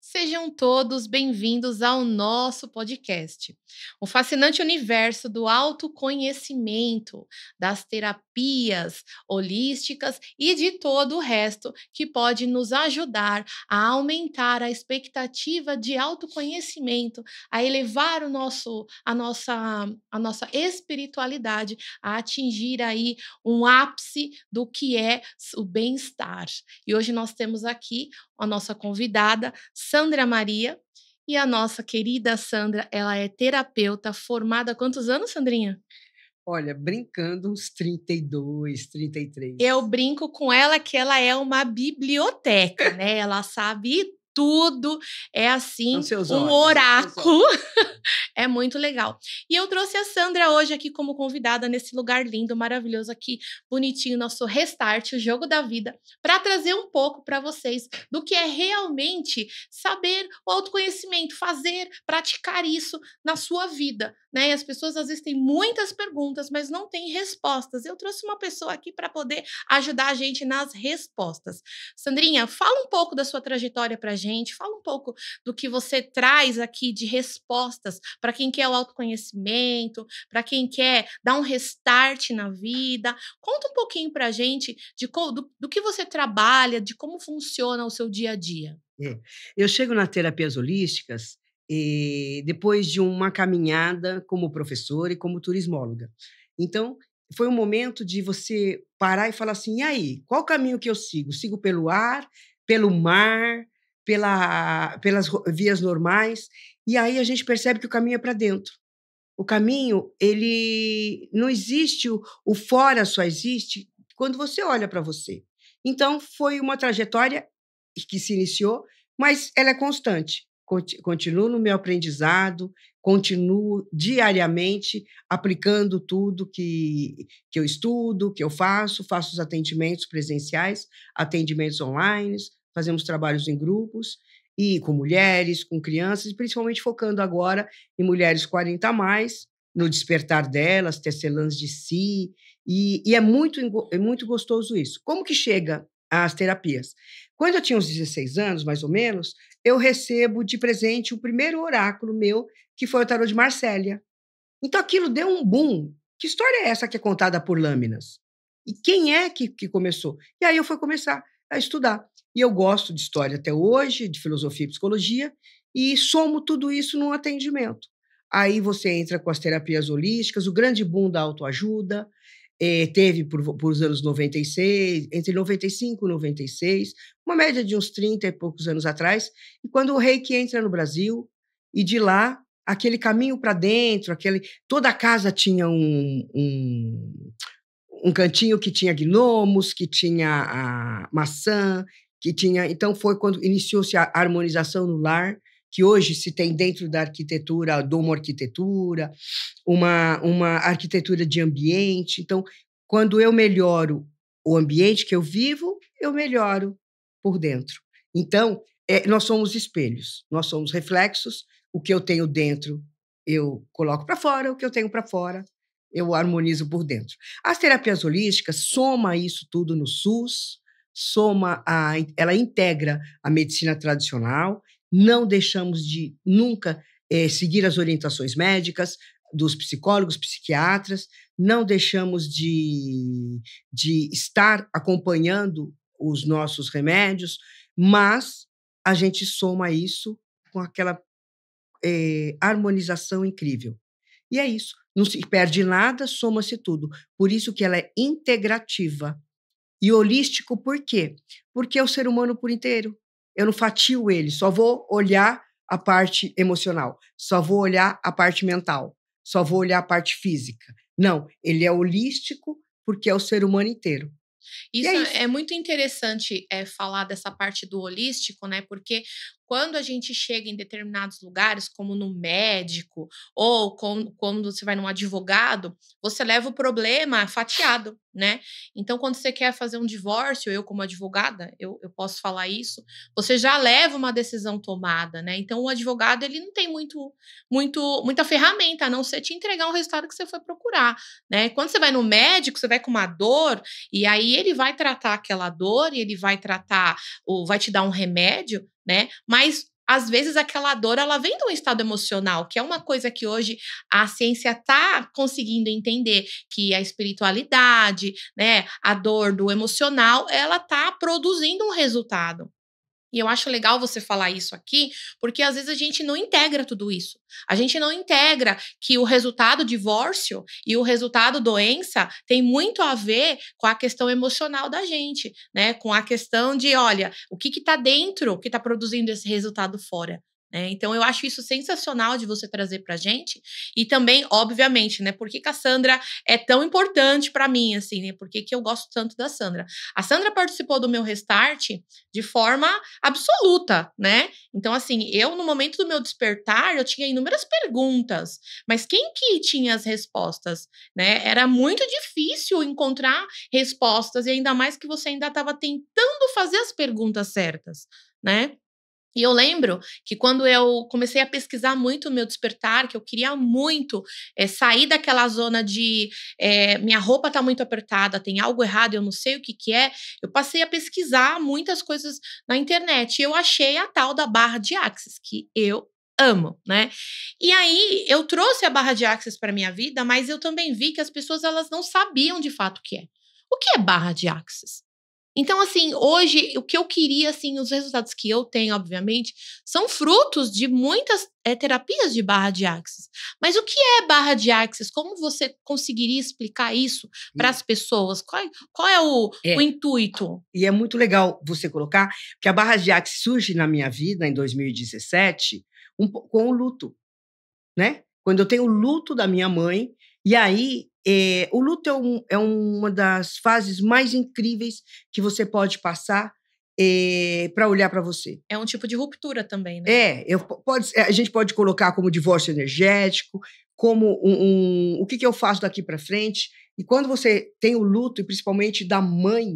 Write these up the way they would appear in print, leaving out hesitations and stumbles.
Sejam todos bem-vindos ao nosso podcast. O fascinante universo do autoconhecimento, das terapias holísticas e de todo o resto que pode nos ajudar a aumentar a expectativa de autoconhecimento, a elevar a nossa espiritualidade, a atingir aí um ápice do que é o bem-estar. E hoje nós temos aqui a nossa convidada, Sandra Maria, e a nossa querida Sandra, ela é terapeuta formada há quantos anos, Sandrinha? Olha, brincando uns 32, 33. Eu brinco com ela que ela é uma biblioteca, né? Ela sabe tudo, é assim, um oráculo. É muito legal. E eu trouxe a Sandra hoje aqui como convidada nesse lugar lindo, maravilhoso aqui, bonitinho, nosso Restart, o jogo da vida, para trazer um pouco para vocês do que é realmente saber o autoconhecimento, fazer, praticar isso na sua vida, né? E as pessoas às vezes têm muitas perguntas, mas não têm respostas. Eu trouxe uma pessoa aqui para poder ajudar a gente nas respostas. Sandrinha, fala um pouco da sua trajetória para a gente, fala um pouco do que você traz aqui de respostas para quem quer o autoconhecimento, para quem quer dar um restart na vida. Conta um pouquinho para a gente do que você trabalha, de como funciona o seu dia a dia. Eu chego nas terapias holísticas depois de uma caminhada como professora e como turismóloga. Então, foi um momento de você parar e falar assim: e aí, qual o caminho que eu sigo? Sigo pelo ar, pelo mar, pelas vias normais? E aí a gente percebe que o caminho é para dentro. O caminho, ele não existe, o fora só existe quando você olha para você. Então, foi uma trajetória que se iniciou, mas ela é constante. Continuo no meu aprendizado, continuo diariamente aplicando tudo que eu estudo, que eu faço os atendimentos presenciais, atendimentos online, fazemos trabalhos em grupos, e com mulheres, com crianças, e principalmente focando agora em mulheres 40 a mais, no despertar delas, tecelãs de si, e é muito gostoso isso. Como que chega às terapias? Quando eu tinha uns 16 anos, mais ou menos, eu recebo de presente o primeiro oráculo meu, que foi o tarô de Marsella. Então aquilo deu um boom. Que história é essa que é contada por lâminas? E quem é que começou? E aí eu fui começar a estudar. E eu gosto de história até hoje, de filosofia e psicologia, e somo tudo isso num atendimento. Aí você entra com as terapias holísticas, o grande boom da autoajuda, teve por os anos 96, entre 95 e 96, uma média de uns 30 e poucos anos atrás, e quando o Reiki entra no Brasil, e de lá, aquele caminho para dentro, toda a casa tinha um cantinho que tinha gnomos, que tinha a maçã, que tinha. Então, foi quando iniciou-se a harmonização no lar, que hoje se tem dentro da arquitetura, a domoarquitetura, uma arquitetura de ambiente. Então, quando eu melhoro o ambiente que eu vivo, eu melhoro por dentro. Então, nós somos espelhos, nós somos reflexos. O que eu tenho dentro, eu coloco para fora, o que eu tenho para fora, eu harmonizo por dentro. As terapias holísticas soma isso tudo no SUS, ela integra a medicina tradicional, não deixamos de nunca seguir as orientações médicas dos psicólogos, psiquiatras, não deixamos de estar acompanhando os nossos remédios, mas a gente soma isso com aquela harmonização incrível. E é isso. Não se perde nada, soma-se tudo. Por isso que ela é integrativa. E holístico por quê? Porque é o ser humano por inteiro. Eu não fatio ele, só vou olhar a parte emocional, só vou olhar a parte mental, só vou olhar a parte física. Não, ele é holístico porque é o ser humano inteiro. Isso é muito interessante falar dessa parte do holístico, né? Porque quando a gente chega em determinados lugares, como no médico, ou quando você vai num advogado, você leva o problema fatiado, né? Então, quando você quer fazer um divórcio, eu como advogada, eu posso falar isso, você já leva uma decisão tomada, né? Então, o advogado, ele não tem muita ferramenta, a não ser te entregar um resultado que você foi procurar, né? Quando você vai no médico, você vai com uma dor, e aí ele vai tratar aquela dor, e ele vai tratar, ou vai te dar um remédio, né? Mas às vezes aquela dor, ela vem de um estado emocional, que é uma coisa que hoje a ciência tá conseguindo entender, que a espiritualidade, né, a dor do emocional, ela tá produzindo um resultado. E eu acho legal você falar isso aqui, porque às vezes a gente não integra tudo isso. A gente não integra que o resultado divórcio e o resultado doença tem muito a ver com a questão emocional da gente, né? Com a questão de, olha, o que tá dentro que tá produzindo esse resultado fora. Né? Então, eu acho isso sensacional de você trazer pra gente. E também, obviamente, né? Por que a Sandra é tão importante para mim, assim, né? Por que eu gosto tanto da Sandra? A Sandra participou do meu Restart de forma absoluta, né? Então, assim, eu, no momento do meu despertar, eu tinha inúmeras perguntas, mas quem que tinha as respostas, né? Era muito difícil encontrar respostas, e ainda mais que você ainda estava tentando fazer as perguntas certas, né? E eu lembro que quando eu comecei a pesquisar muito o meu despertar, que eu queria muito sair daquela zona de minha roupa tá muito apertada, tem algo errado, eu não sei o que que é, eu passei a pesquisar muitas coisas na internet e eu achei a tal da barra de Axis, que eu amo, né? E aí eu trouxe a barra de Axis para minha vida, mas eu também vi que as pessoas elas não sabiam de fato o que é. O que é barra de Axis? Então, assim, hoje, o que eu queria, assim, os resultados que eu tenho, obviamente, são frutos de muitas terapias de barra de Axis. Mas o que é barra de Axis? Como você conseguiria explicar isso para as pessoas? Qual é o intuito? E é muito legal você colocar que a barra de Axis surge na minha vida, em 2017, com o luto, né? Quando eu tenho o luto da minha mãe, e aí o luto é uma das fases mais incríveis que você pode passar para olhar para você. É um tipo de ruptura também, né? A gente pode colocar como divórcio energético, como o que eu faço daqui para frente. E quando você tem o luto, e principalmente da mãe,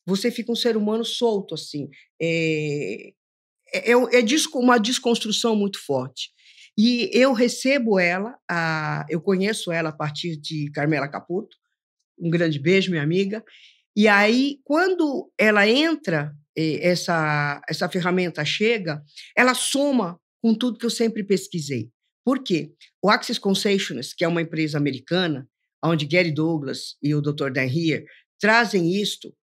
você fica um ser humano solto, assim. Uma desconstrução muito forte. E eu recebo ela, eu conheço ela a partir de Carmela Caputo, um grande beijo, minha amiga. E aí, quando ela entra, essa ferramenta chega, ela soma com tudo que eu sempre pesquisei. Por quê? O Axis Consciousness, que é uma empresa americana, onde Gary Douglas e o Dr. Dan Heer trazem isto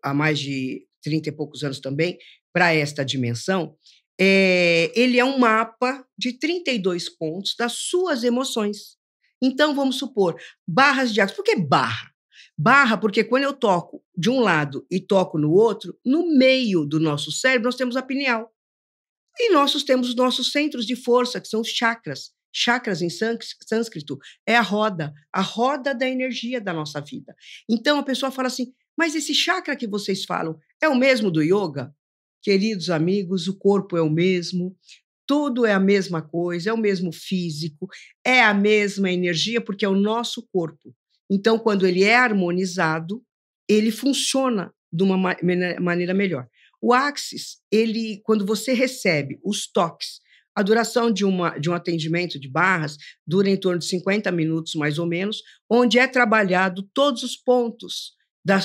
há mais de 30 e poucos anos também, para esta dimensão, ele é um mapa de 32 pontos das suas emoções. Então, vamos supor, barras de Axis. Por que barra? Barra porque quando eu toco de um lado e toco no outro, no meio do nosso cérebro nós temos a pineal. E nós temos os nossos centros de força, que são os chakras. Chakras em sânscrito é a roda da energia da nossa vida. Então a pessoa fala assim, mas esse chakra que vocês falam é o mesmo do yoga? Queridos amigos, o corpo é o mesmo, tudo é a mesma coisa, é o mesmo físico, é a mesma energia, porque é o nosso corpo. Então, quando ele é harmonizado, ele funciona de uma maneira melhor. O Axis, quando você recebe os toques, a duração de um atendimento de barras dura em torno de 50 minutos, mais ou menos, onde é trabalhado todos os pontos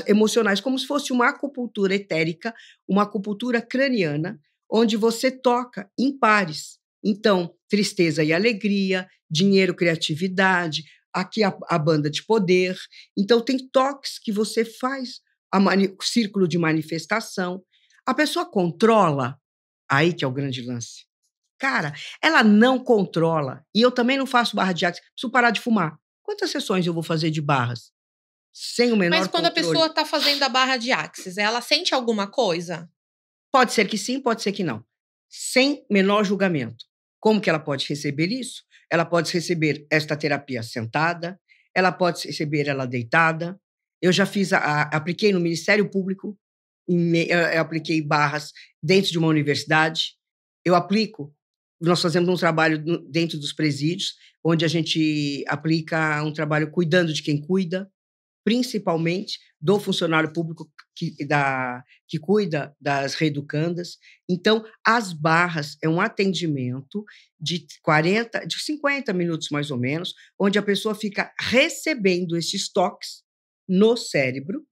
emocionais, como se fosse uma acupuntura etérica, uma acupuntura craniana, onde você toca em pares. Então, tristeza e alegria, dinheiro, criatividade, aqui a banda de poder. Então, tem toques que você faz, o círculo de manifestação. A pessoa controla, aí que é o grande lance. Cara, ela não controla. E eu também não faço barra de Axis, preciso parar de fumar. Quantas sessões eu vou fazer de barras? Sem o menor Mas quando controle. A pessoa está fazendo a barra de Axis, ela sente alguma coisa? Pode ser que sim, pode ser que não. Sem menor julgamento. Como que ela pode receber isso? Ela pode receber esta terapia sentada, ela pode receber ela deitada. Eu já apliquei no Ministério Público, eu apliquei barras dentro de uma universidade. Nós fazemos um trabalho dentro dos presídios, onde a gente aplica um trabalho cuidando de quem cuida, principalmente do funcionário público que cuida das reeducandas. Então, as barras é um atendimento de 50 minutos, mais ou menos, onde a pessoa fica recebendo esses toques no cérebro,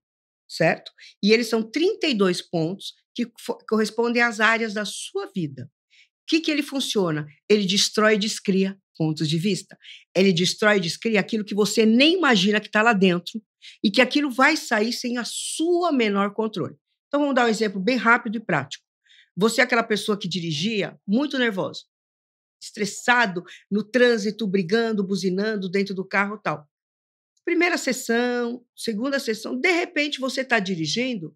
certo? E eles são 32 pontos que correspondem às áreas da sua vida. que ele funciona? Ele destrói e descria pontos de vista. Ele destrói e descria aquilo que você nem imagina que está lá dentro e que aquilo vai sair sem a sua menor controle. Então, vamos dar um exemplo bem rápido e prático. Você é aquela pessoa que dirigia muito nervosa, estressado, no trânsito, brigando, buzinando dentro do carro e tal. Primeira sessão, segunda sessão, de repente você está dirigindo,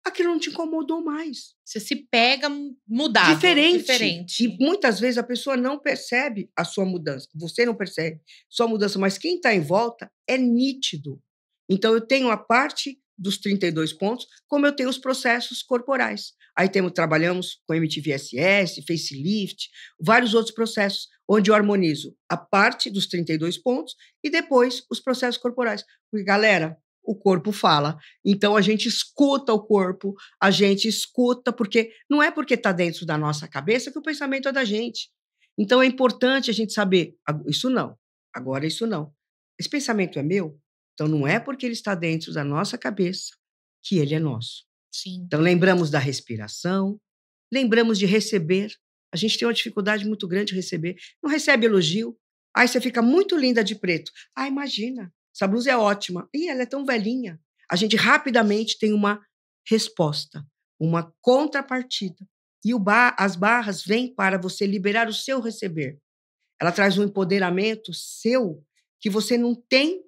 aquilo não te incomodou mais. Você se pega mudado. Diferente. E muitas vezes a pessoa não percebe a sua mudança. Você não percebe sua mudança, mas quem está em volta é nítido. Então, eu tenho a parte dos 32 pontos, como eu tenho os processos corporais. Aí trabalhamos com MTVSS, facelift, vários outros processos, onde eu harmonizo a parte dos 32 pontos e depois os processos corporais. Porque, galera, o corpo fala. Então, a gente escuta o corpo, a gente escuta, porque não é porque está dentro da nossa cabeça que o pensamento é da gente. Então, é importante a gente saber, isso não, agora isso não. Esse pensamento é meu? Então, não é porque ele está dentro da nossa cabeça que ele é nosso. Sim. Então, lembramos da respiração, lembramos de receber. A gente tem uma dificuldade muito grande de receber. Não recebe elogio. Aí você fica muito linda de preto. Ah, imagina, essa blusa é ótima. Ih, ela é tão velhinha. A gente rapidamente tem uma resposta, uma contrapartida. E as barras vêm para você liberar o seu receber. Ela traz um empoderamento seu que você não tem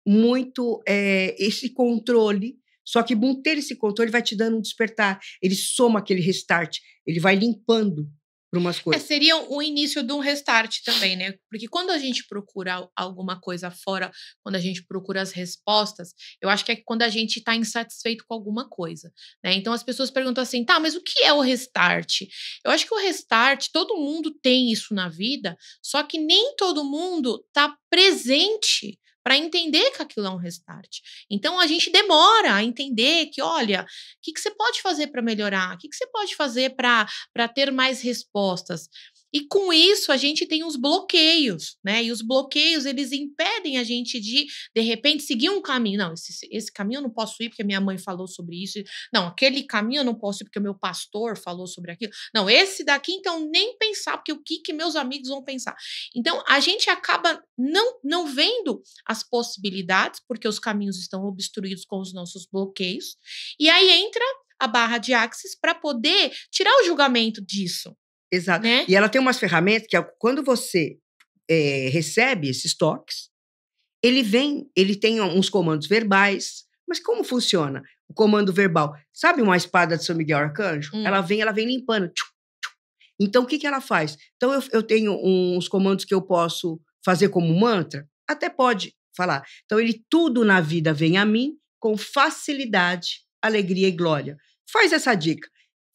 muito esse controle, só que ter esse controle vai te dando um despertar, ele soma aquele restart, ele vai limpando para umas coisas. Seria o início de um restart também, né? Porque quando a gente procura alguma coisa fora, quando a gente procura as respostas, eu acho que é quando a gente está insatisfeito com alguma coisa, né? Então as pessoas perguntam assim, tá, mas o que é o restart? Eu acho que o restart, todo mundo tem isso na vida, só que nem todo mundo está presente para entender que aquilo é um restart. Então, a gente demora a entender que, olha, o que você pode fazer para melhorar? O que você pode fazer para ter mais respostas? E com isso, a gente tem os bloqueios, né? E os bloqueios, eles impedem a gente de repente, seguir um caminho. Não, esse caminho eu não posso ir porque minha mãe falou sobre isso. Não, aquele caminho eu não posso ir porque o meu pastor falou sobre aquilo. Não, esse daqui, então, nem pensar, porque o que meus amigos vão pensar? Então, a gente acaba não vendo as possibilidades, porque os caminhos estão obstruídos com os nossos bloqueios. E aí entra a barra de Axis para poder tirar o julgamento disso. Exato. Né? E ela tem umas ferramentas que, quando você recebe esses toques, ele tem uns comandos verbais. Mas como funciona o comando verbal? Sabe uma espada de São Miguel Arcanjo? Ela vem limpando. Então, o que ela faz? Então, eu tenho uns comandos que eu posso fazer como mantra. Até pode falar. Então, tudo na vida vem a mim com facilidade, alegria e glória. Faz essa dica.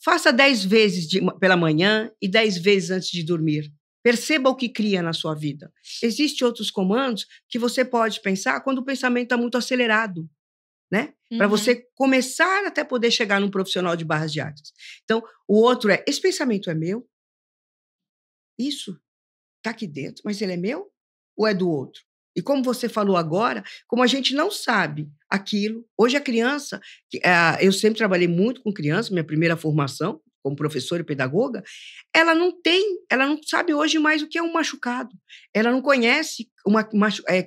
Faça 10 vezes pela manhã e 10 vezes antes de dormir. Perceba o que cria na sua vida. Existem outros comandos que você pode pensar quando o pensamento está muito acelerado, né? Para você começar até poder chegar num profissional de barras de Axis. Então, o outro esse pensamento é meu? Isso está aqui dentro, mas ele é meu ou é do outro? E como você falou agora, como a gente não sabe aquilo, hoje a criança, eu sempre trabalhei muito com criança, minha primeira formação como professora e pedagoga, ela não sabe hoje mais o que é um machucado, ela não conhece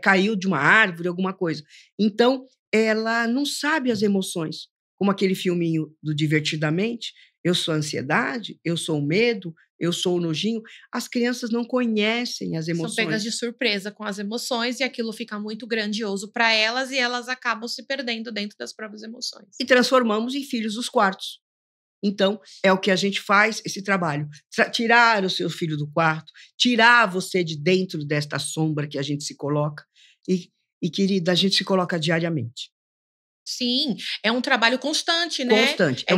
caiu de uma árvore, alguma coisa, então ela não sabe as emoções, como aquele filminho do Divertidamente, eu sou a ansiedade, eu sou o medo, eu sou o nojinho. As crianças não conhecem as emoções. São pegas de surpresa com as emoções e aquilo fica muito grandioso para elas e elas acabam se perdendo dentro das próprias emoções. E transformamos em filhos dos quartos. Então, é o que a gente faz, esse trabalho. Tirar o seu filho do quarto, tirar você de dentro desta sombra que a gente se coloca. E querida, a gente se coloca diariamente. Sim, é um trabalho constante, né? Constante. É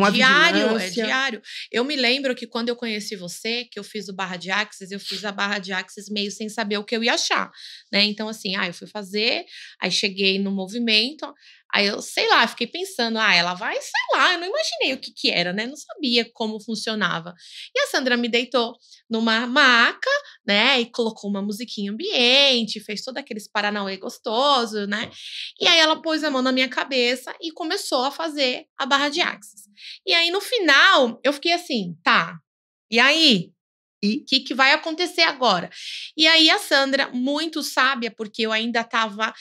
diário. Eu me lembro que quando eu conheci você, que eu fiz o Barra de Axis, eu fiz a Barra de Axis meio sem saber o que eu ia achar, né? Então, assim, eu fui fazer, aí cheguei no movimento, aí eu, sei lá, fiquei pensando, ela vai, sei lá, eu não imaginei o que era, né? Não sabia como funcionava. E a Sandra me deitou numa maca, né? E colocou uma musiquinha ambiente, fez todo aqueles paranauê gostoso, né? E aí ela pôs a mão na minha cabeça e começou a fazer a barra de Axis. E aí, no final, eu fiquei assim, tá, e aí? E o que vai acontecer agora? E aí a Sandra, muito sábia, porque eu ainda estava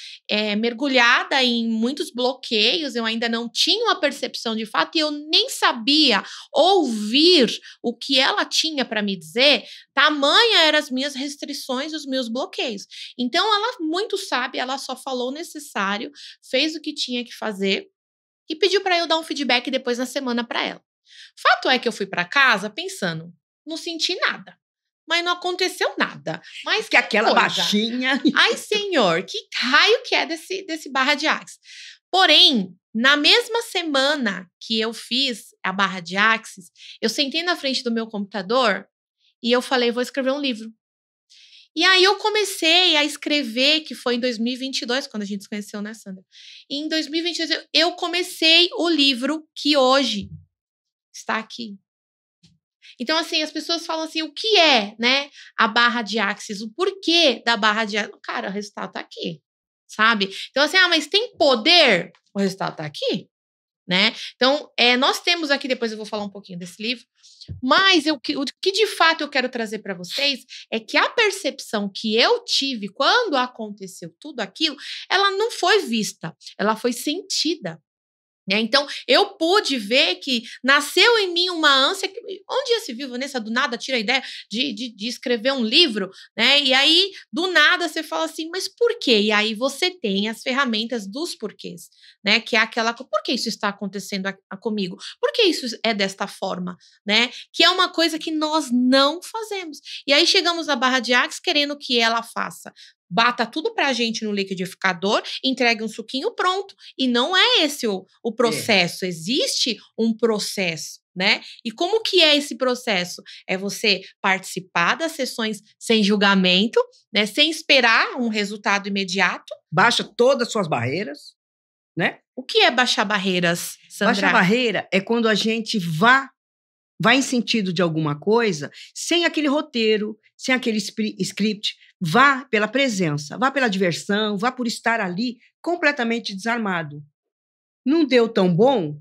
mergulhada em muitos bloqueios, eu ainda não tinha uma percepção de fato e eu nem sabia ouvir o que ela tinha para me dizer, tamanha eram as minhas restrições, os meus bloqueios. Então ela, muito sábia, ela só falou o necessário, fez o que tinha que fazer e pediu para eu dar um feedback depois na semana para ela. Fato é que eu fui para casa pensando, não senti nada. Mas não aconteceu nada. Mas que aquela baixinha... Ai, senhor, que raio que é desse barra de Axis? Porém, na mesma semana que eu fiz a barra de Axis, eu sentei na frente do meu computador e eu falei, vou escrever um livro. E aí eu comecei a escrever, que foi em 2022, quando a gente se conheceu, né, Sandra? E em 2022, eu comecei o livro que hoje está aqui. Então, assim, as pessoas falam assim, o que é, né, a barra de Axis? O porquê da barra de Axis? Cara, o resultado tá aqui, sabe? Então, assim, mas tem poder? O resultado tá aqui, né? Então, nós temos aqui, depois eu vou falar um pouquinho desse livro, mas o que de fato eu quero trazer para vocês é que a percepção que eu tive quando aconteceu tudo aquilo, ela não foi vista, ela foi sentida. Então, eu pude ver que nasceu em mim uma ânsia. Onde já se viu, Vanessa, do nada tira a ideia de escrever um livro, né? E aí, do nada, você fala assim, mas por quê? E aí você tem as ferramentas dos porquês, né? Que é aquela, por que isso está acontecendo comigo? Por que isso é desta forma, né? Que é uma coisa que nós não fazemos. E aí chegamos na barra de Axis querendo que ela faça. Bata tudo pra gente no liquidificador, entregue um suquinho pronto. E não é esse o processo. Existe um processo, né? E como que é esse processo? É você participar das sessões sem julgamento, né? Sem esperar um resultado imediato. Baixa todas as suas barreiras, né? O que é baixar barreiras, Sandra? Baixar barreira é quando a gente vai em sentido de alguma coisa, sem aquele roteiro, sem aquele script, vá pela presença, vá pela diversão, vá por estar ali completamente desarmado. Não deu tão bom?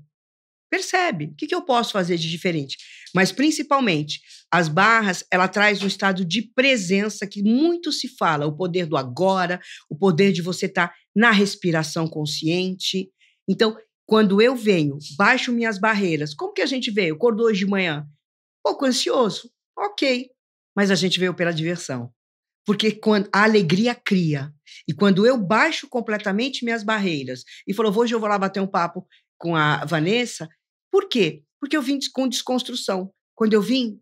Percebe, o que eu posso fazer de diferente? Mas, principalmente, as barras, ela traz um estado de presença que muito se fala, o poder do agora, o poder de você estar na respiração consciente. Então, quando eu venho, baixo minhas barreiras, como que a gente veio? Acordou hoje de manhã? Pouco ansioso? Ok. Mas a gente veio pela diversão. Porque quando a alegria cria. E quando eu baixo completamente minhas barreiras e falo, hoje eu vou lá bater um papo com a Vanessa, por quê? Porque eu vim com desconstrução. Quando eu vim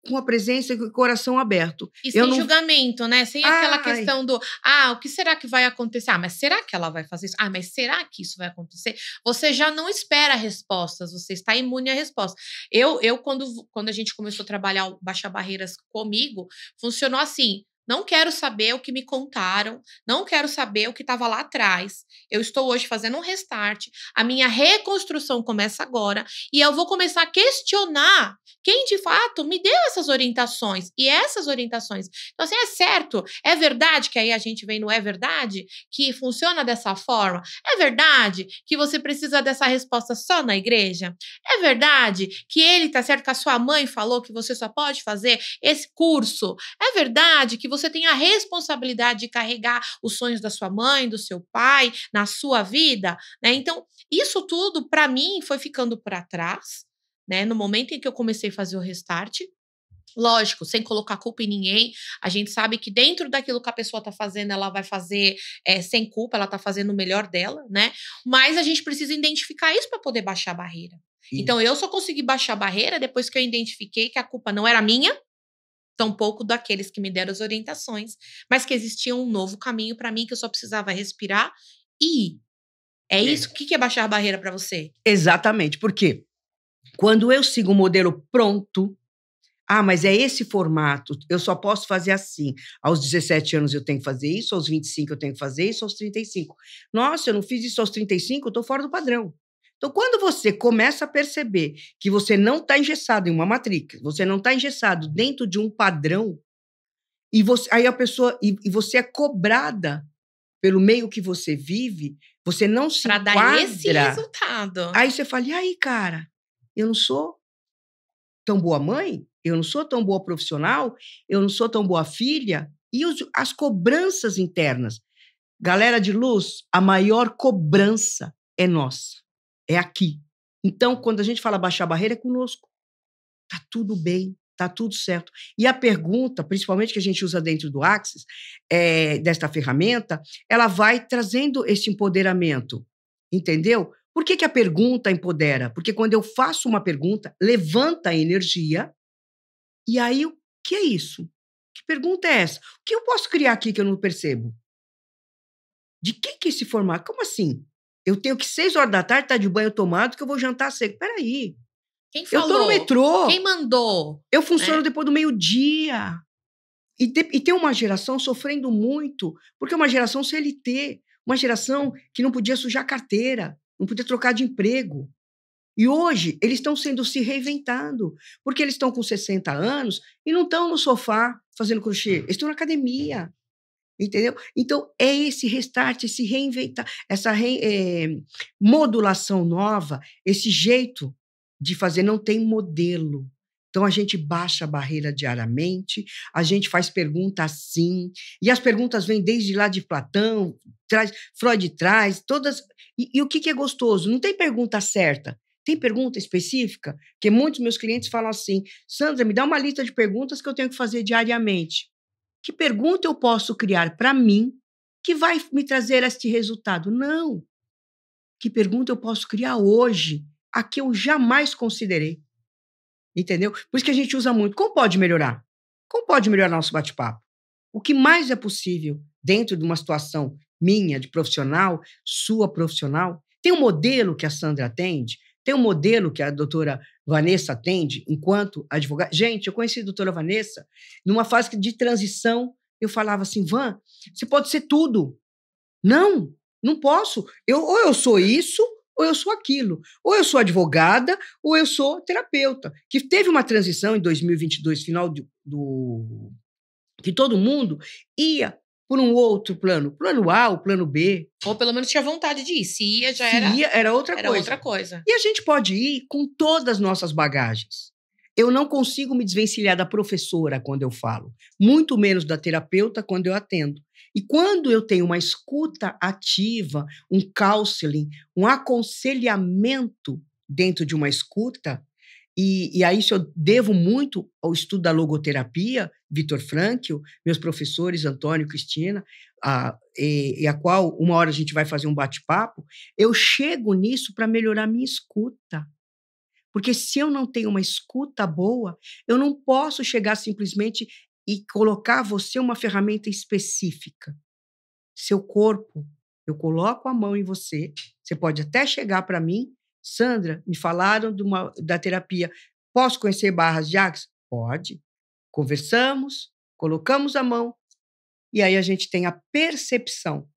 com a presença e com o coração aberto. E sem julgamento, né? Sem aquela questão do, o que será que vai acontecer? Mas será que ela vai fazer isso? Mas será que isso vai acontecer? Você já não espera respostas, você está imune à resposta. Eu quando a gente começou a trabalhar o Baixar Barreiras comigo, funcionou assim, não quero saber o que me contaram, não quero saber o que estava lá atrás. Eu estou hoje fazendo um restart, a minha reconstrução começa agora e eu vou começar a questionar quem de fato me deu essas orientações e essas orientações. Então, assim, é certo, é verdade que aí a gente vem no é verdade, que funciona dessa forma? É verdade que você precisa dessa resposta só na igreja? É verdade que ele tá certo que a sua mãe falou que você só pode fazer esse curso? É verdade que você tem a responsabilidade de carregar os sonhos da sua mãe, do seu pai, na sua vida, né? Então, isso tudo, para mim, foi ficando para trás, né? No momento em que eu comecei a fazer o restart, lógico, sem colocar culpa em ninguém, a gente sabe que dentro daquilo que a pessoa tá fazendo, ela vai fazer sem culpa, ela tá fazendo o melhor dela, né? Mas a gente precisa identificar isso para poder baixar a barreira. Isso. Então, eu só consegui baixar a barreira depois que eu identifiquei que a culpa não era minha, tampouco daqueles que me deram as orientações, mas que existia um novo caminho para mim, que eu só precisava respirar e ir. É isso? O que é baixar a barreira para você? Exatamente, porque quando eu sigo o modelo pronto, mas é esse formato, eu só posso fazer assim. Aos 17 anos eu tenho que fazer isso, aos 25 eu tenho que fazer isso, aos 35. Nossa, eu não fiz isso aos 35, eu estou fora do padrão. Então, quando você começa a perceber que você não está engessado em uma matriz, você não está engessado dentro de um padrão, e você, aí a pessoa, e você é cobrada pelo meio que você vive, você não se enquadra. Para dar esse resultado. Aí você fala, e aí, cara, eu não sou tão boa mãe? eu não sou tão boa profissional, eu não sou tão boa filha, e as cobranças internas. Galera de luz, a maior cobrança é nossa, é aqui. Então, quando a gente fala baixar a barreira, é conosco. Tá tudo bem, tá tudo certo. E a pergunta, principalmente que a gente usa dentro do Axis, desta ferramenta, ela vai trazendo esse empoderamento, entendeu? Por que a pergunta empodera? Porque quando eu faço uma pergunta, levanta a energia, e aí, o que é isso? Que pergunta é essa? O que eu posso criar aqui que eu não percebo? De quem que é esse formato? Como assim? Eu tenho que 6 horas da tarde estar de banho tomado que eu vou jantar seco. Peraí. Quem falou? Eu tô no metrô. Quem mandou? Eu funciono depois do meio-dia. E tem uma geração sofrendo muito, porque é uma geração CLT, uma geração que não podia sujar a carteira, não podia trocar de emprego. E hoje eles estão se reinventando, porque eles estão com 60 anos e não estão no sofá fazendo crochê, eles estão na academia. Entendeu? Então, é esse restart, esse reinventar, essa modulação nova, esse jeito de fazer, não tem modelo. Então, a gente baixa a barreira diariamente, a gente faz pergunta assim, e as perguntas vêm desde lá de Platão, Freud traz, todas. E o que é gostoso? Não tem pergunta certa, tem pergunta específica, que muitos meus clientes falam assim, Sandra, me dá uma lista de perguntas que eu tenho que fazer diariamente. Que pergunta eu posso criar para mim que vai me trazer este resultado? Não. Que pergunta eu posso criar hoje, a que eu jamais considerei? Entendeu? Por isso que a gente usa muito. Como pode melhorar? Como pode melhorar nosso bate-papo? O que mais é possível dentro de uma situação minha, de profissional, sua profissional? Tem um modelo que a Sandra atende? Tem um modelo que a doutora Vanessa atende enquanto advogada? Gente, eu conheci a doutora Vanessa numa fase de transição. Eu falava assim, Van, você pode ser tudo. Não, não posso. Ou eu sou isso, ou eu sou aquilo. Ou eu sou advogada, ou eu sou terapeuta. Que teve uma transição em 2022, final que todo mundo ia por um outro plano. Plano A, o plano B. Ou pelo menos tinha vontade de ir. Se ia, era outra coisa. E a gente pode ir com todas as nossas bagagens. Eu não consigo me desvencilhar da professora quando eu falo. Muito menos da terapeuta quando eu atendo. E quando eu tenho uma escuta ativa, um counseling, um aconselhamento dentro de uma escuta, e a isso eu devo muito ao estudo da logoterapia, Viktor Frankl, meus professores, Antônio e Cristina, a qual uma hora a gente vai fazer um bate-papo, eu chego nisso para melhorar a minha escuta. Porque se eu não tenho uma escuta boa, eu não posso chegar simplesmente e colocar você uma ferramenta específica. Seu corpo, eu coloco a mão em você, você pode até chegar para mim, Sandra, me falaram da terapia. Posso conhecer barras de Axis? Pode. Conversamos, colocamos a mão e aí a gente tem a percepção.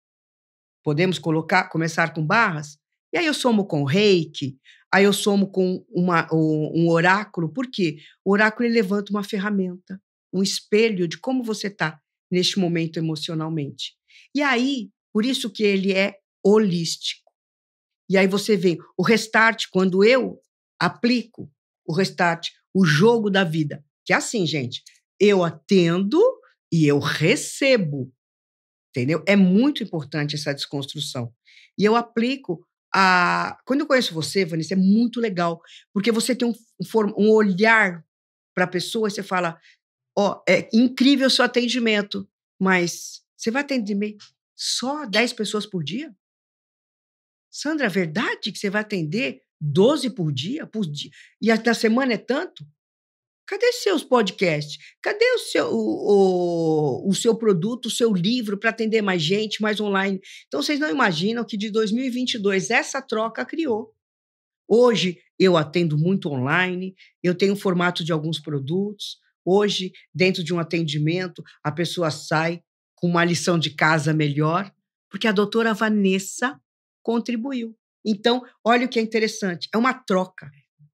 Podemos começar com barras? E aí eu somo com reiki, aí eu somo com um oráculo. Por quê? O oráculo ele levanta uma ferramenta, um espelho de como você está neste momento emocionalmente. E aí, por isso que ele é holístico. E aí você vê o restart, quando eu aplico o restart, o jogo da vida, que é assim, gente, eu atendo e eu recebo, entendeu? É muito importante essa desconstrução. E eu aplico quando eu conheço você, Vanessa, é muito legal, porque você tem um olhar para a pessoa e você fala, é incrível o seu atendimento, mas você vai atender só 10 pessoas por dia? Sandra, é verdade que você vai atender 12 por dia? E na semana é tanto? Cadê seus podcasts? Cadê o seu produto, o seu livro para atender mais gente, mais online? Então, vocês não imaginam que de 2022 essa troca criou. Hoje, eu atendo muito online, eu tenho formato de alguns produtos. Hoje, dentro de um atendimento, a pessoa sai com uma lição de casa melhor, porque a doutora Vanessa contribuiu. Então, olha o que é interessante, é uma troca.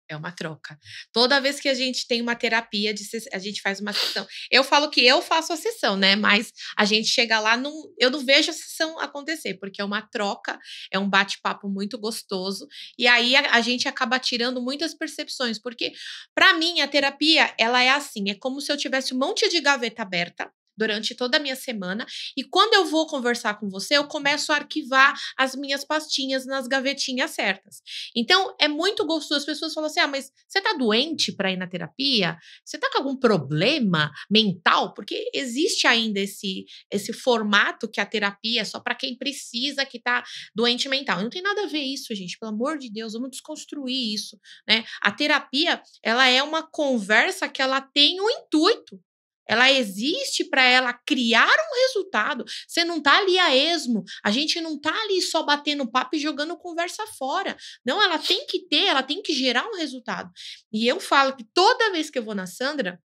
É uma troca. Toda vez que a gente tem uma terapia, a gente faz uma sessão. Eu falo que eu faço a sessão, né? Mas a gente chega lá, eu não vejo a sessão acontecer, porque é uma troca, é um bate-papo muito gostoso. E aí a gente acaba tirando muitas percepções, porque para mim a terapia, ela é assim, é como se eu tivesse um monte de gaveta aberta durante toda a minha semana, e quando eu vou conversar com você, eu começo a arquivar as minhas pastinhas nas gavetinhas certas. Então, é muito gostoso. As pessoas falam assim, mas você tá doente para ir na terapia? Você tá com algum problema mental? Porque existe ainda esse formato que a terapia é só para quem precisa, que tá doente mental. Não tem nada a ver isso, gente, pelo amor de Deus, vamos desconstruir isso, né? A terapia, ela é uma conversa que ela tem um intuito. Ela existe para ela criar um resultado. Você não tá ali a esmo. A gente não tá ali só batendo papo e jogando conversa fora. Não, ela tem que gerar um resultado. E eu falo que toda vez que eu vou na Sandra,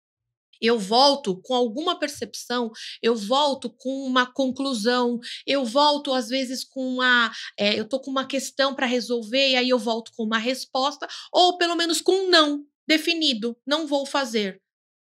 eu volto com alguma percepção, eu volto com uma conclusão, eu volto às vezes com eu tô com uma questão para resolver e aí eu volto com uma resposta, ou pelo menos com um não definido, não vou fazer.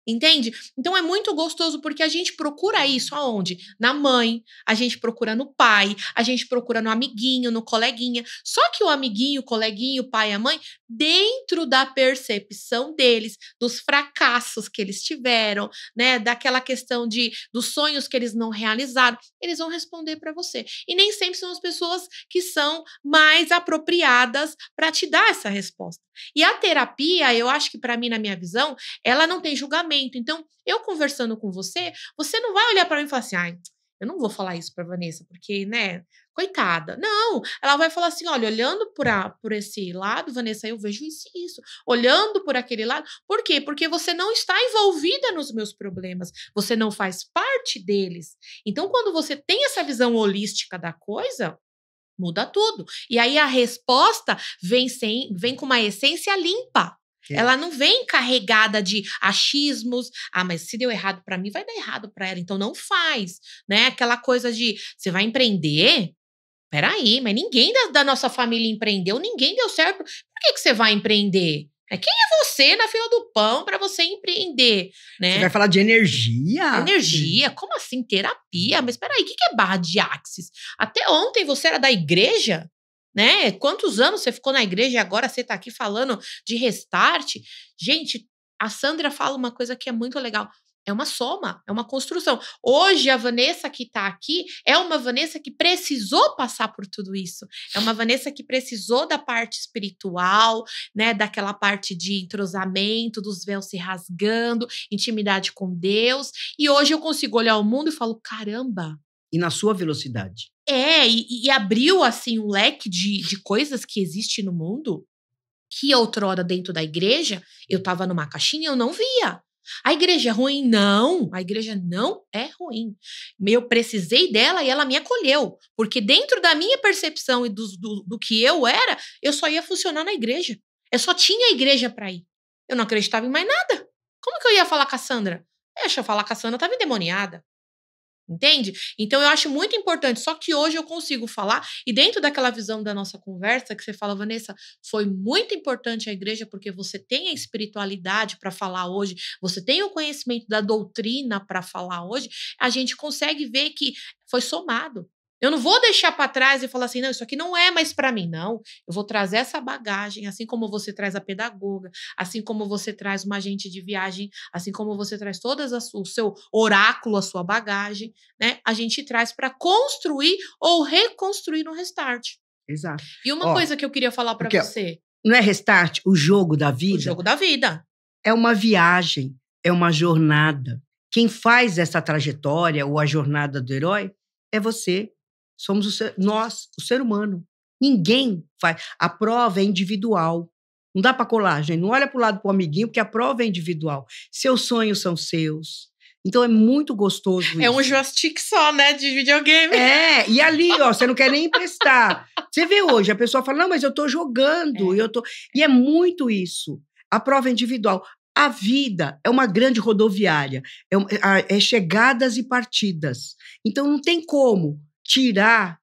Entende? Então é muito gostoso porque a gente procura isso aonde? Na mãe, a gente procura no pai, a gente procura no amiguinho, no coleguinha. Só que o amiguinho, o coleguinho, o pai e a mãe, dentro da percepção deles, dos fracassos que eles tiveram, né, daquela questão dos sonhos que eles não realizaram, eles vão responder para você. E nem sempre são as pessoas que são mais apropriadas para te dar essa resposta. E a terapia, eu acho que para mim, na minha visão, ela não tem julgamento. Então, eu conversando com você, você não vai olhar para mim e falar assim, eu não vou falar isso para Vanessa, porque, né, coitada. Não, ela vai falar assim, olha, olhando por esse lado, Vanessa, eu vejo isso. Olhando por aquele lado, por quê? Porque você não está envolvida nos meus problemas, você não faz parte deles. Então, quando você tem essa visão holística da coisa, muda tudo. E aí a resposta vem com uma essência limpa. Ela não vem carregada de achismos. Mas se deu errado para mim, vai dar errado para ela. Então não faz, né? Aquela coisa de você vai empreender? Peraí, mas ninguém da nossa família empreendeu, ninguém deu certo. Por que você vai empreender? Quem é você na fila do pão para você empreender, né? Você vai falar de energia? Energia? Como assim? Terapia? Mas peraí, o que é barra de axis? Até ontem você era da igreja? Né? Quantos anos você ficou na igreja e agora você tá aqui falando de restart? Gente, a Sandra fala uma coisa que é muito legal. É uma soma, é uma construção. Hoje, a Vanessa que tá aqui é uma Vanessa que precisou passar por tudo isso. É uma Vanessa que precisou da parte espiritual, né? Daquela parte de entrosamento, dos véus se rasgando, intimidade com Deus. E hoje eu consigo olhar o mundo e falo, caramba. E na sua velocidade. E abriu, assim, um leque de coisas que existe no mundo que outrora dentro da igreja, eu tava numa caixinha e eu não via. A igreja é ruim? Não, a igreja não é ruim. Eu precisei dela e ela me acolheu, porque dentro da minha percepção e do que eu era, eu só ia funcionar na igreja. Eu só tinha igreja para ir. Eu não acreditava em mais nada. Como que eu ia falar com a Sandra? Deixa eu falar com a Sandra, eu tava endemoniada. Entende? Então eu acho muito importante, só que hoje eu consigo falar, e dentro daquela visão da nossa conversa, que você fala, Vanessa, foi muito importante a igreja, porque você tem a espiritualidade para falar hoje, você tem o conhecimento da doutrina para falar hoje, a gente consegue ver que foi somado. Eu não vou deixar para trás e falar assim, não, isso aqui não é mais para mim, não. Eu vou trazer essa bagagem, assim como você traz a pedagoga, assim como você traz uma agente de viagem, assim como você traz o seu oráculo, a sua bagagem, né? A gente traz para construir ou reconstruir no restart. Exato. E uma coisa que eu queria falar para você. Não é restart, o jogo da vida? O jogo da vida. É uma viagem, é uma jornada. Quem faz essa trajetória ou a jornada do herói é você. Somos nós, o ser humano. Ninguém faz. A prova é individual. Não dá para colar, gente. Não olha para o lado para o amiguinho, porque a prova é individual. Seus sonhos são seus. Então é muito gostoso isso. É um joystick só, né, de videogame. E ali, você não quer nem emprestar. Você vê hoje, a pessoa fala, não, mas eu estou jogando. E é muito isso. A prova é individual. A vida é uma grande rodoviária. É chegadas e partidas. Então não tem como tirar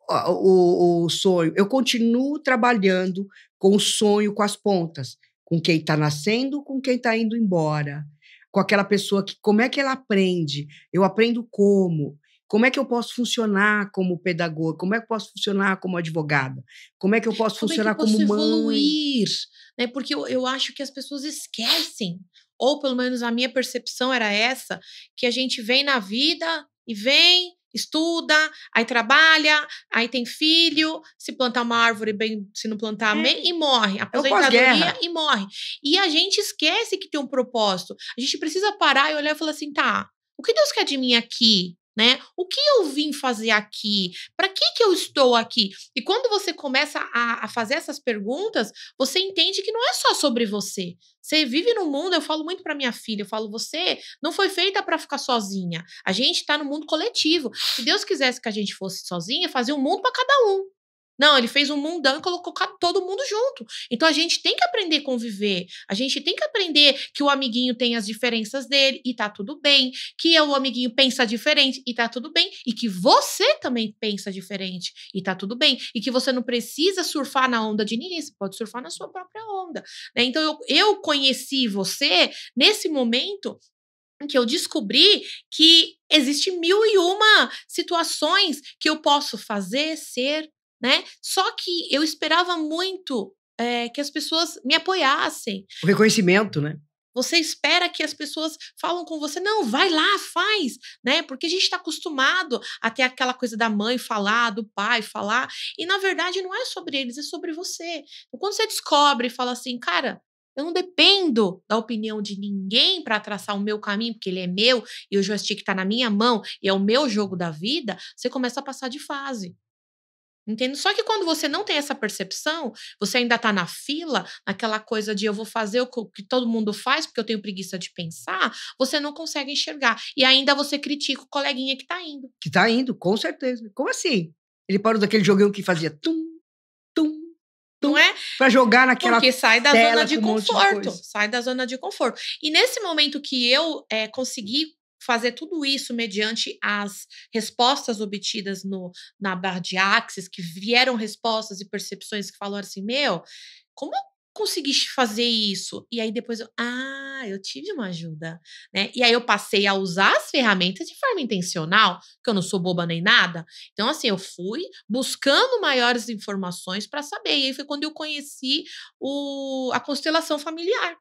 o sonho. Eu continuo trabalhando com o sonho, com as pontas. com quem está nascendo, com quem está indo embora, com aquela pessoa que, como é que ela aprende? Eu aprendo como? Como é que eu posso funcionar como pedagoga? Como é que eu posso funcionar como advogada? Como é que eu posso funcionar como mãe? Como é que eu posso evoluir? Né? Porque eu acho que as pessoas esquecem, ou pelo menos a minha percepção era essa, que a gente vem na vida e vem, estuda, aí trabalha, aí tem filho, se plantar uma árvore bem, se não plantar bem, e morre. Aposentadoria e morre. E a gente esquece que tem um propósito. A gente precisa parar e olhar e falar assim, tá, o que Deus quer de mim aqui? Né? O que eu vim fazer aqui? Para que eu estou aqui? E quando você começa a fazer essas perguntas, você entende que não é só sobre você. Você vive no mundo, eu falo muito para minha filha, eu falo, você não foi feita para ficar sozinha. A gente está no mundo coletivo. Se Deus quisesse que a gente fosse sozinha, fazia um mundo para cada um. Não, ele fez um mundão e colocou todo mundo junto. Então a gente tem que aprender a conviver. A gente tem que aprender que o amiguinho tem as diferenças dele e tá tudo bem. Que o amiguinho pensa diferente e tá tudo bem. E que você também pensa diferente e tá tudo bem. E que você não precisa surfar na onda de ninguém. Você pode surfar na sua própria onda. Né? Então eu conheci você nesse momento em que eu descobri que existe 1001 situações que eu posso fazer, ser, né? Só que eu esperava muito que as pessoas me apoiassem. O reconhecimento, né? Você espera que as pessoas falam com você, não, vai lá, faz, né? Porque a gente está acostumado a ter aquela coisa da mãe falar, do pai falar, e na verdade não é sobre eles, é sobre você. Então, quando você descobre e fala assim, cara, eu não dependo da opinião de ninguém para traçar o meu caminho, porque ele é meu e o joystick está na minha mão e é o meu jogo da vida, você começa a passar de fase. Entende? Só que quando você não tem essa percepção, você ainda tá na fila, naquela coisa de eu vou fazer o que todo mundo faz, porque eu tenho preguiça de pensar, você não consegue enxergar. E ainda você critica o coleguinha que tá indo. Que tá indo, com certeza. Como assim? Ele parou daquele joguinho que fazia tum, tum, tum, não é? Pra jogar naquela Porque sai da zona de conforto. De sai da zona de conforto. E nesse momento que eu consegui fazer tudo isso mediante as respostas obtidas na barra de Axis, que vieram respostas e percepções que falaram assim, como eu consegui fazer isso? E aí depois eu tive uma ajuda, né? E aí eu passei a usar as ferramentas de forma intencional, que eu não sou boba nem nada. Então, assim, eu fui buscando maiores informações para saber. E aí foi quando eu conheci a constelação familiar.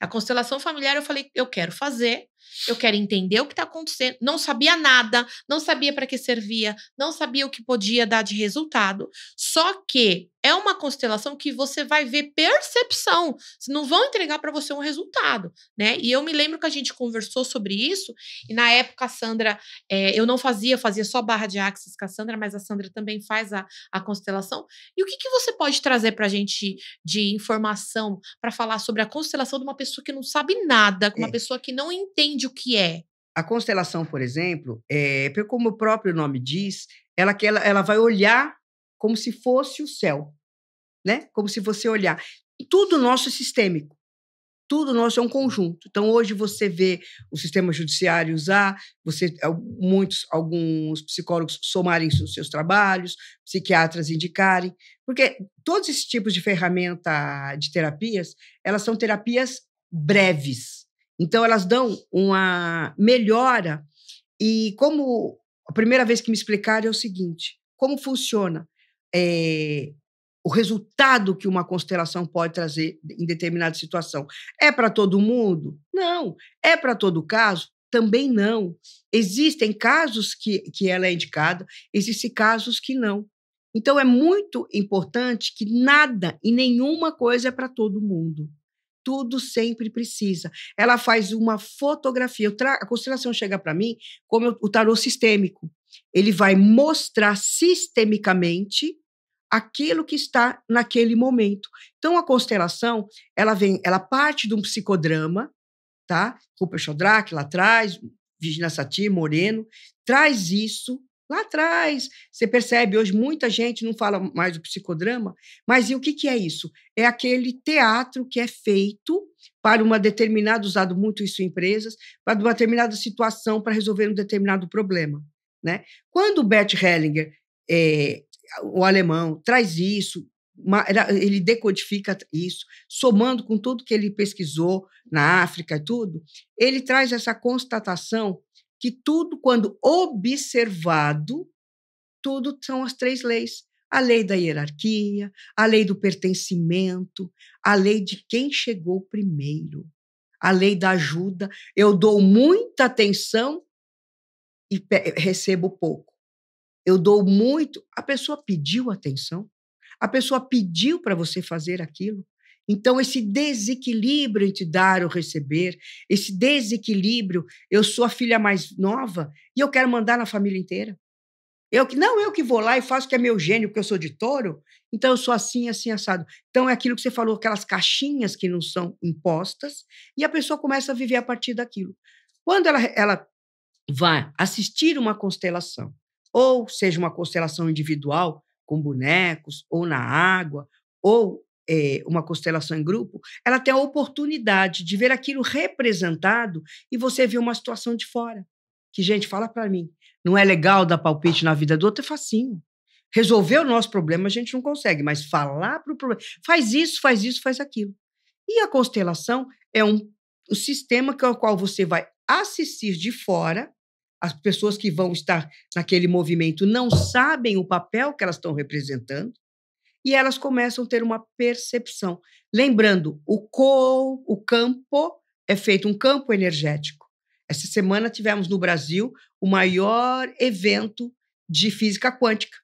A constelação familiar, eu falei, eu quero fazer, eu quero entender o que está acontecendo. Não sabia nada, não sabia para que servia, não sabia o que podia dar de resultado. Só que é uma constelação que você vai ver percepção. Não vão entregar para você um resultado, né? E eu me lembro que a gente conversou sobre isso, e na época a Sandra, eu não fazia só barra de Axis com a Sandra, mas a Sandra também faz a constelação. E o que você pode trazer para a gente de informação para falar sobre a constelação de uma pessoa que não sabe nada, com uma pessoa que não entende o que é? A constelação, por exemplo, como o próprio nome diz, ela vai olhar como se fosse o céu, né? Como se você olhar. Tudo nosso é sistêmico. Tudo nosso é um conjunto. Então, hoje você vê o sistema judiciário usar, alguns psicólogos somarem seus trabalhos, psiquiatras indicarem, porque todos esses tipos de ferramenta de terapias, elas são terapias breves. Então, elas dão uma melhora. E como a primeira vez que me explicaram é o seguinte, como funciona o resultado que uma constelação pode trazer em determinada situação. É para todo mundo? Não. É para todo caso? Também não. Existem casos que ela é indicada, existem casos que não. Então, é muito importante que nada e nenhuma coisa é para todo mundo. Tudo sempre precisa. Ela faz uma fotografia. A constelação chega para mim como o tarô sistêmico. Ele vai mostrar sistemicamente aquilo que está naquele momento. Então, a constelação, ela parte de um psicodrama, tá? Rupert Sheldrake, lá atrás, Virginia Satir, Moreno, traz isso lá atrás. Você percebe, hoje muita gente não fala mais do psicodrama, mas e o que é isso? É aquele teatro que é feito para uma determinada, usado muito isso em empresas, para uma determinada situação, para resolver um determinado problema, né? Quando o Bert Hellinger, o alemão, traz isso, ele decodifica isso, somando com tudo que ele pesquisou na África e tudo, ele traz essa constatação que tudo, quando observado, tudo são as 3 leis. A lei da hierarquia, a lei do pertencimento, a lei de quem chegou primeiro, a lei da ajuda. Eu dou muita atenção e recebo pouco. Eu dou muito. A pessoa pediu atenção, a pessoa pediu para você fazer aquilo. Então, esse desequilíbrio entre dar ou receber, esse desequilíbrio, eu sou a filha mais nova e eu quero mandar na família inteira. Eu que vou lá e faço que é meu gênio, porque eu sou de touro, então eu sou assim, assim, assado. Então, é aquilo que você falou, aquelas caixinhas que não são impostas, e a pessoa começa a viver a partir daquilo. Quando ela vai assistir uma constelação, ou seja, uma constelação individual, com bonecos, ou na água, ou uma constelação em grupo, ela tem a oportunidade de ver aquilo representado e você vê uma situação de fora. Que, gente, fala para mim, não é legal dar palpite na vida do outro? É facinho. Resolver o nosso problema a gente não consegue, mas falar para o problema, faz isso, faz aquilo. E a constelação é um sistema ao qual você vai assistir de fora. As pessoas que vão estar naquele movimento não sabem o papel que elas estão representando e elas começam a ter uma percepção. Lembrando, o campo é feito um campo energético. Essa semana tivemos no Brasil o maior evento de física quântica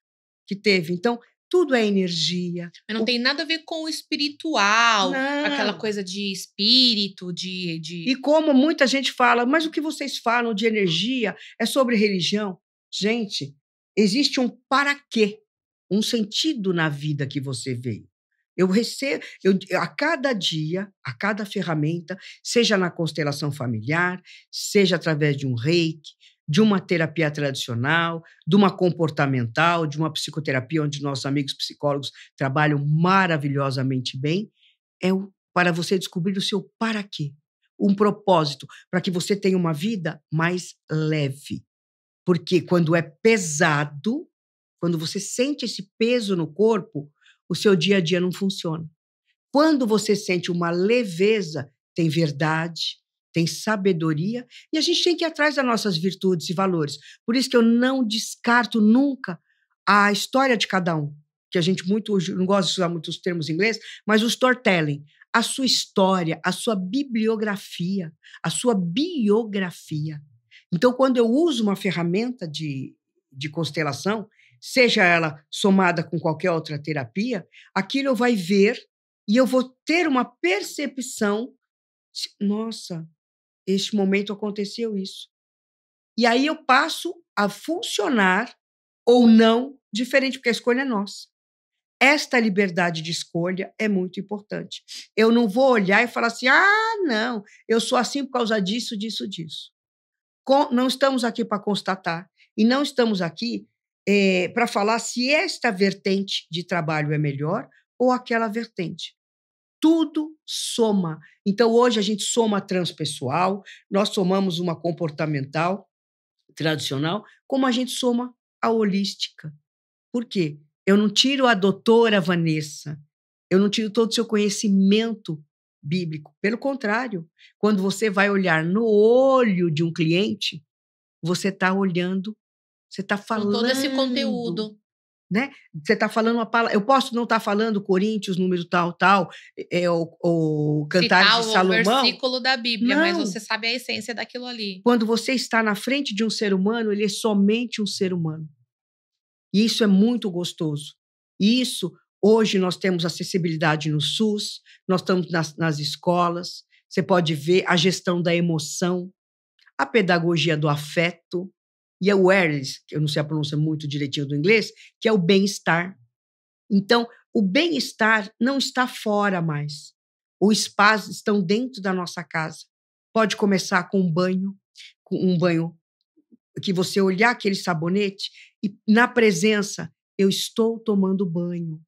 que teve. Então, tudo é energia. Mas não tem nada a ver com o espiritual, não. Aquela coisa de espírito, E como muita gente fala, mas o que vocês falam de energia é sobre religião? Gente, existe um para quê, um sentido na vida que você veio. Eu recebo, a cada dia, a cada ferramenta, seja na constelação familiar, seja através de um reiki, de uma terapia tradicional, de uma comportamental, de uma psicoterapia, onde nossos amigos psicólogos trabalham maravilhosamente bem, para você descobrir o seu para quê, um propósito, para que você tenha uma vida mais leve. Porque quando é pesado, quando você sente esse peso no corpo, o seu dia a dia não funciona. Quando você sente uma leveza, tem verdade, tem sabedoria, e a gente tem que ir atrás das nossas virtudes e valores. Por isso que eu não descarto nunca a história de cada um, que a gente não gosta de usar muitos termos em inglês, mas o storytelling, a sua história, a sua bibliografia, a sua biografia. Então, quando eu uso uma ferramenta de constelação, seja ela somada com qualquer outra terapia, aquilo eu vai ver e eu vou ter uma percepção, nossa, este momento aconteceu isso. E aí eu passo a funcionar ou não diferente, porque a escolha é nossa. Esta liberdade de escolha é muito importante. Eu não vou olhar e falar assim, não, eu sou assim por causa disso, disso, disso. Não estamos aqui para constatar e não estamos aqui para falar se esta vertente de trabalho é melhor ou aquela vertente. Tudo soma. Então, hoje a gente soma transpessoal, nós somamos uma comportamental tradicional, como a gente soma a holística. Por quê? Eu não tiro a doutora Vanessa, eu não tiro todo o seu conhecimento bíblico. Pelo contrário, quando você vai olhar no olho de um cliente, você está olhando, você está falando... Com todo esse conteúdo. Né? Você está falando uma palavra... Eu posso não estar falando Coríntios, número tal, ou Cantares de Salomão. Citar o versículo da Bíblia, não. Mas você sabe a essência daquilo ali. Quando você está na frente de um ser humano, ele é somente um ser humano. E isso é muito gostoso. E isso, hoje, nós temos acessibilidade no SUS, nós estamos nas escolas, você pode ver a gestão da emoção, a pedagogia do afeto, e a awareness, que eu não sei a pronúncia muito direitinho do inglês, que é o bem-estar. Então, o bem-estar não está fora mais. Os spas estão dentro da nossa casa. Pode começar com um banho que você olhar aquele sabonete e, na presença, eu estou tomando banho.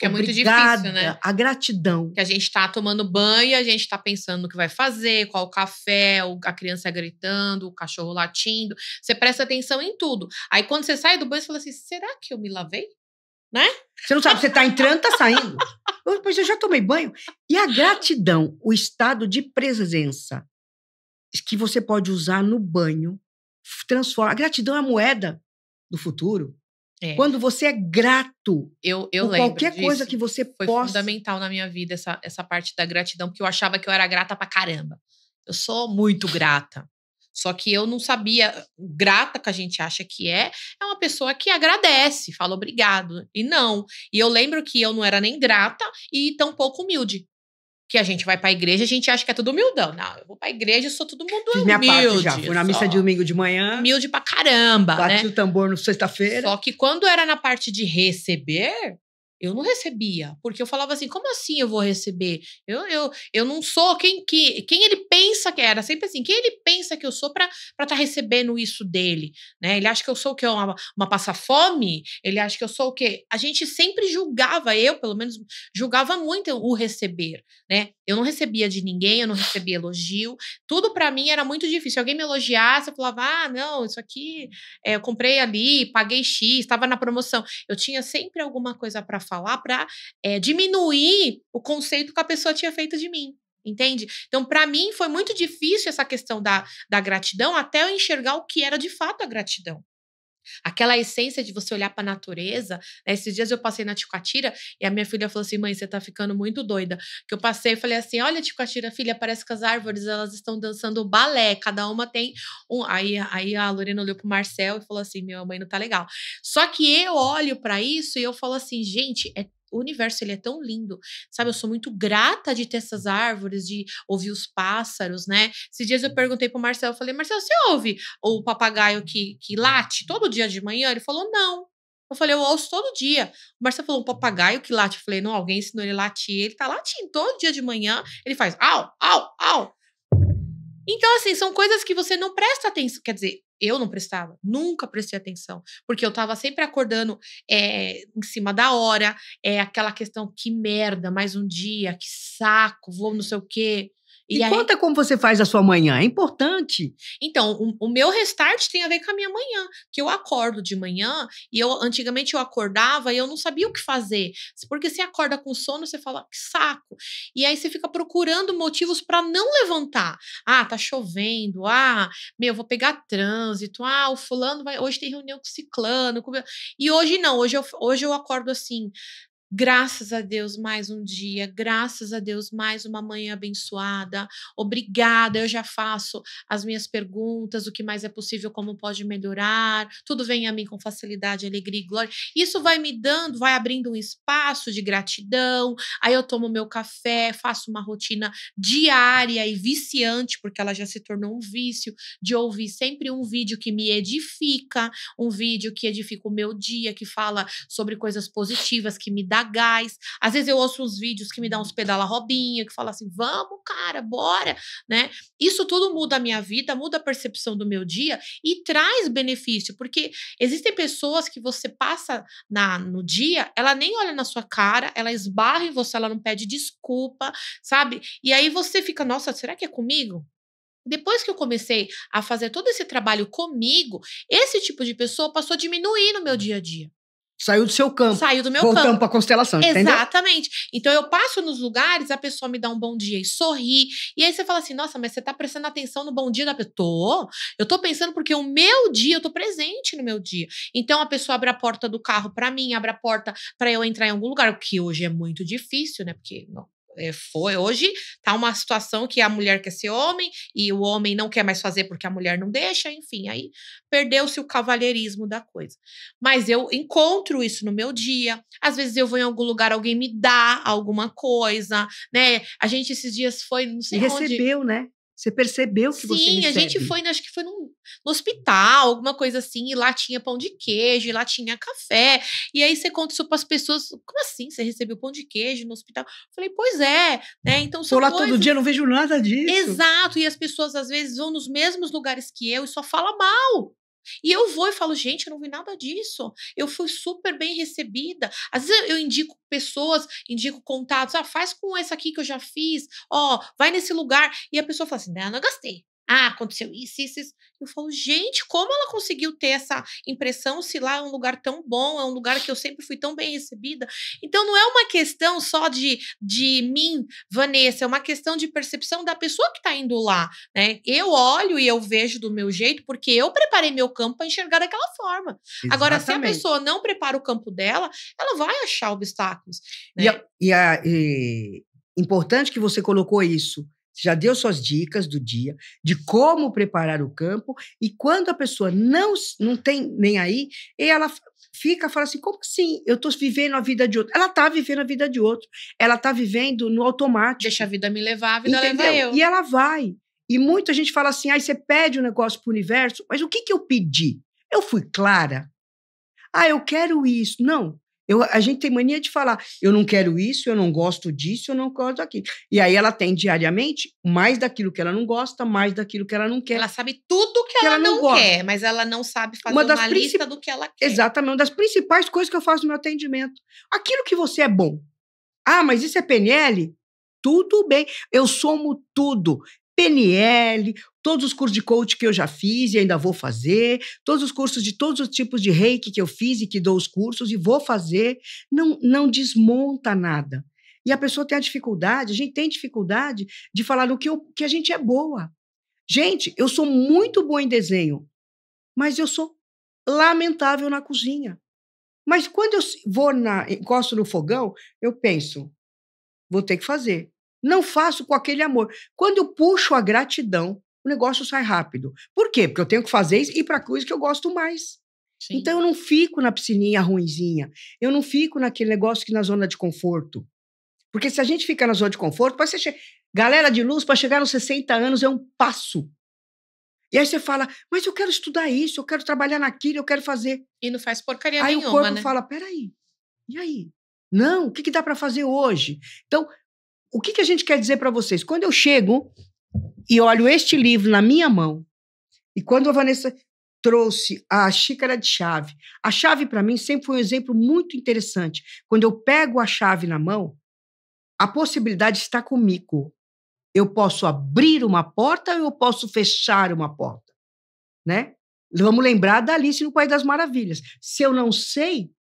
Que é muito difícil, né? A gratidão. Que a gente está tomando banho, a gente está pensando no que vai fazer, qual o café, a criança gritando, o cachorro latindo. Você presta atenção em tudo. Aí, quando você sai do banho, você fala assim, será que eu me lavei? né? Você não sabe, você tá entrando, tá saindo. Pois eu já tomei banho. E a gratidão, o estado de presença que você pode usar no banho, transforma. A gratidão é a moeda do futuro. Quando você é grato eu por qualquer coisa que você foi possa... fundamental na minha vida essa parte da gratidão, porque eu achava que eu era grata pra caramba. Eu sou muito grata. Só que eu não sabia, grata que a gente acha que é uma pessoa que agradece, fala obrigado. E não. E eu lembro que eu não era nem grata e tampouco humilde. Que a gente vai pra igreja, a gente acha que é tudo humildão. Não, eu vou pra igreja, eu sou todo mundo Fiz humilde. minha parte já. Fui na missa de domingo de manhã. Humilde pra caramba, bati o tambor no sexta-feira. Só que quando era na parte de receber, eu não recebia. Porque eu falava assim, como assim eu vou receber? Eu não sou quem ele pensa que era. Sempre assim, quem ele pensa que eu sou pra tá recebendo isso dele, né? Ele acha que eu sou o quê? Uma passa-fome? Ele acha que eu sou o quê? A gente sempre julgava, eu pelo menos julgava muito o receber, né? Eu não recebia de ninguém, eu não recebia elogio. Tudo pra mim era muito difícil. Se alguém me elogiasse, eu falava, não, isso aqui eu comprei ali, paguei X, estava na promoção. Eu tinha sempre alguma coisa pra falar para diminuir o conceito que a pessoa tinha feito de mim, entende? Então, para mim, foi muito difícil essa questão da gratidão até eu enxergar o que era de fato a gratidão. Aquela essência de você olhar para a natureza, né? Esses dias eu passei na Ticoatira e a minha filha falou assim, mãe, você tá ficando muito doida. Que eu passei e falei assim, olha Ticoatira, filha, parece que as árvores, elas estão dançando balé, cada uma tem um... Aí a Lorena olhou pro Marcel e falou assim, minha mãe não tá legal. Só que eu olho para isso e eu falo assim, gente, o universo, ele é tão lindo, sabe? Eu sou muito grata de ter essas árvores, de ouvir os pássaros, né? Esses dias eu perguntei pro Marcelo, eu falei, Marcelo, você ouve o papagaio que late todo dia de manhã? Ele falou, não. Eu falei, eu ouço todo dia. O Marcelo falou, um papagaio que late. Eu falei, não, alguém ensinou ele a latir. Ele tá latindo todo dia de manhã. Ele faz, au, au, au. Então, assim, são coisas que você não presta atenção. Quer dizer, eu não prestava, nunca prestei atenção, porque eu tava sempre acordando em cima da hora, aquela questão, que merda, mais um dia, que saco, vou não sei o quê. E conta como você faz a sua manhã, é importante. Então, o meu restart tem a ver com a minha manhã, que eu acordo de manhã, e antigamente eu acordava e eu não sabia o que fazer, porque você acorda com sono, você fala, que saco, e aí você fica procurando motivos para não levantar. Ah, tá chovendo, vou pegar trânsito, o fulano hoje tem reunião com o ciclano, e hoje não, hoje eu acordo assim, graças a Deus, mais um dia. Graças a Deus, mais uma manhã abençoada. Obrigada, eu já faço as minhas perguntas, o que mais é possível, como pode melhorar. Tudo vem a mim com facilidade, alegria e glória. Isso vai me dando, vai abrindo um espaço de gratidão. Aí eu tomo meu café, faço uma rotina diária e viciante, porque ela já se tornou um vício, de ouvir sempre um vídeo que me edifica, um vídeo que edifica o meu dia, que fala sobre coisas positivas, que me dá gás. Às vezes eu ouço uns vídeos que me dão uns pedala robinha, que fala assim, vamos cara, bora, né? Isso tudo muda a minha vida, muda a percepção do meu dia e traz benefício, porque existem pessoas que você passa no dia, ela nem olha na sua cara, ela esbarra em você, ela não pede desculpa, sabe? E aí você fica, nossa, será que é comigo? Depois que eu comecei a fazer todo esse trabalho comigo, esse tipo de pessoa passou a diminuir no meu dia a dia. Saiu do seu campo. Saiu do meu campo. Voltamos para a constelação, entendeu? Exatamente. Então, eu passo nos lugares, a pessoa me dá um bom dia e sorri. E aí você fala assim, nossa, mas você tá prestando atenção no bom dia da pessoa? Eu tô pensando porque o meu dia, eu tô presente no meu dia. Então, a pessoa abre a porta do carro pra mim, abre a porta pra eu entrar em algum lugar, o que hoje é muito difícil, né? Porque... hoje tá uma situação que a mulher quer ser homem e o homem não quer mais fazer porque a mulher não deixa, enfim, aí perdeu-se o cavalheirismo da coisa. Mas eu encontro isso no meu dia, às vezes eu vou em algum lugar, alguém me dá alguma coisa, né? A gente esses dias foi, não sei onde... recebeu, né? Você percebeu que você recebe. Sim, a gente foi, acho que foi no hospital, alguma coisa assim, e lá tinha pão de queijo, e lá tinha café. E aí você conta isso para as pessoas, como assim? Você recebeu pão de queijo no hospital? Eu falei, pois é, né? Então são lá todo dia, não vejo nada disso. Exato, e as pessoas às vezes vão nos mesmos lugares que eu e só falam mal. E eu vou e falo, gente, eu não vi nada disso. Eu fui super bem recebida. Às vezes eu indico pessoas, indico contatos. Faz com essa aqui que eu já fiz. Vai nesse lugar. E a pessoa fala assim, não gastei. aconteceu isso, isso. Eu falo, gente, como ela conseguiu ter essa impressão se lá é um lugar tão bom, é um lugar que eu sempre fui tão bem recebida? Então, não é uma questão só de mim, Vanessa, é uma questão de percepção da pessoa que está indo lá, né? Eu olho e eu vejo do meu jeito, porque eu preparei meu campo para enxergar daquela forma. Exatamente. Agora, se a pessoa não prepara o campo dela, ela vai achar obstáculos. Né? E importante que você colocou isso. Já deu suas dicas do dia, de como preparar o campo, e quando a pessoa não tem nem aí, ela fala assim, como assim? Eu estou vivendo a vida de outro. Ela está vivendo a vida de outro. Ela está vivendo no automático. Deixa a vida me levar, a vida leva eu. E ela vai. E muita gente fala assim, você pede um negócio para o universo, mas o que eu pedi? Eu fui clara? Eu quero isso. Não. A gente tem mania de falar, eu não quero isso, eu não gosto disso, eu não gosto daquilo. E aí ela tem diariamente mais daquilo que ela não gosta, mais daquilo que ela não quer. Ela sabe tudo que ela não quer, mas ela não sabe fazer uma lista do que ela quer. Exatamente, uma das principais coisas que eu faço no meu atendimento. Aquilo que você é bom. Mas isso é PNL? Tudo bem, eu somo tudo. PNL, todos os cursos de coach que eu já fiz e ainda vou fazer, todos os cursos de todos os tipos de reiki que eu fiz e que dou os cursos e vou fazer, não desmonta nada. E a pessoa tem a gente tem dificuldade de falar no que a gente é boa. Gente, eu sou muito boa em desenho, mas eu sou lamentável na cozinha. Mas quando eu encosto no fogão, eu penso, vou ter que fazer. Não faço com aquele amor. Quando eu puxo a gratidão, o negócio sai rápido. Por quê? Porque eu tenho que fazer isso e ir para a coisa que eu gosto mais. Sim. Então, eu não fico na piscininha ruinzinha. Eu não fico naquele negócio que na zona de conforto. Porque se a gente fica na zona de conforto, galera de luz, para chegar nos 60 anos é um passo. E aí você fala, mas eu quero estudar isso, eu quero trabalhar naquilo, eu quero fazer. E não faz porcaria nenhuma, Aí o corpo fala, peraí, e aí? Não, o que dá para fazer hoje? Então, o que a gente quer dizer para vocês? Quando eu chego e olho este livro na minha mão, e quando a Vanessa trouxe a xícara de chave, a chave para mim sempre foi um exemplo muito interessante. Quando eu pego a chave na mão, a possibilidade está comigo. Eu posso abrir uma porta ou eu posso fechar uma porta, né? Vamos lembrar da Alice no País das Maravilhas. Se eu não sei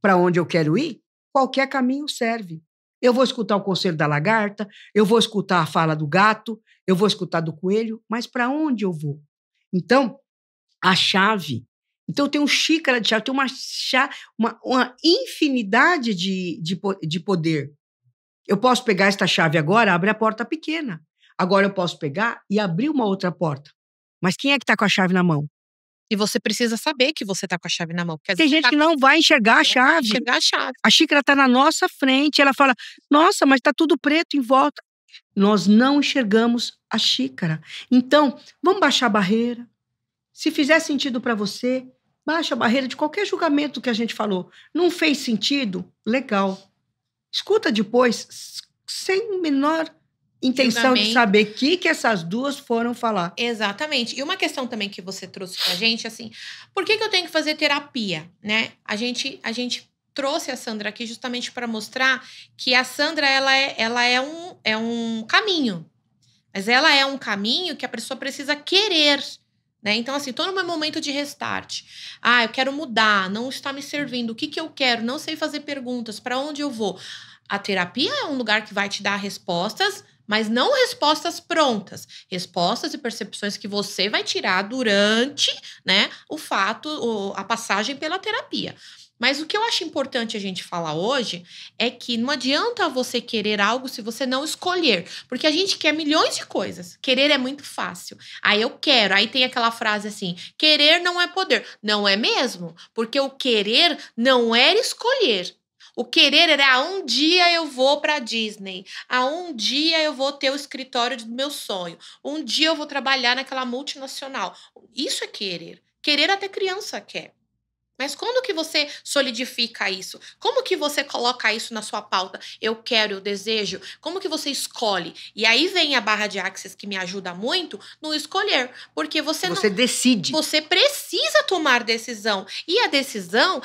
para onde eu quero ir, qualquer caminho serve. Eu vou escutar o conselho da lagarta, eu vou escutar a fala do gato, eu vou escutar do coelho, mas para onde eu vou? Então, a chave. Então, eu tenho xícara de chave, eu tenho uma infinidade de poder. Eu posso pegar esta chave agora, abrir a porta pequena. Agora eu posso pegar e abrir uma outra porta. Mas quem é que está com a chave na mão? E você precisa saber que você está com a chave na mão. Tem gente que não vai enxergar a chave. A xícara está na nossa frente. Ela fala, nossa, mas está tudo preto em volta. Nós não enxergamos a xícara. Então, vamos baixar a barreira. Se fizer sentido para você, baixa a barreira de qualquer julgamento que a gente falou. Não fez sentido? Legal. Escuta depois, sem menor intenção de saber o que essas duas foram falar. Exatamente. E uma questão também que você trouxe pra gente, assim, por que eu tenho que fazer terapia, né? A gente trouxe a Sandra aqui justamente para mostrar que a Sandra, ela é um caminho. Mas ela é um caminho que a pessoa precisa querer, né? Então, assim, tô no meu momento de restart. Eu quero mudar, não está me servindo. O que eu quero? Não sei fazer perguntas. Para onde eu vou? A terapia é um lugar que vai te dar respostas, mas não respostas prontas. Respostas e percepções que você vai tirar durante, né, a passagem pela terapia. Mas o que eu acho importante a gente falar hoje é que não adianta você querer algo se você não escolher. Porque a gente quer milhões de coisas. Querer é muito fácil. Eu quero. Aí tem aquela frase assim, querer não é poder. Não é mesmo? Porque o querer não era escolher. O querer era, um dia eu vou para a Disney. Um dia eu vou ter o escritório do meu sonho. Um dia eu vou trabalhar naquela multinacional. Isso é querer. Querer até criança quer. Mas quando que você solidifica isso? Como que você coloca isso na sua pauta? Eu quero, eu desejo. Como que você escolhe? E aí vem a barra de Access que me ajuda muito no escolher. Porque você decide. Você precisa tomar decisão. E a decisão,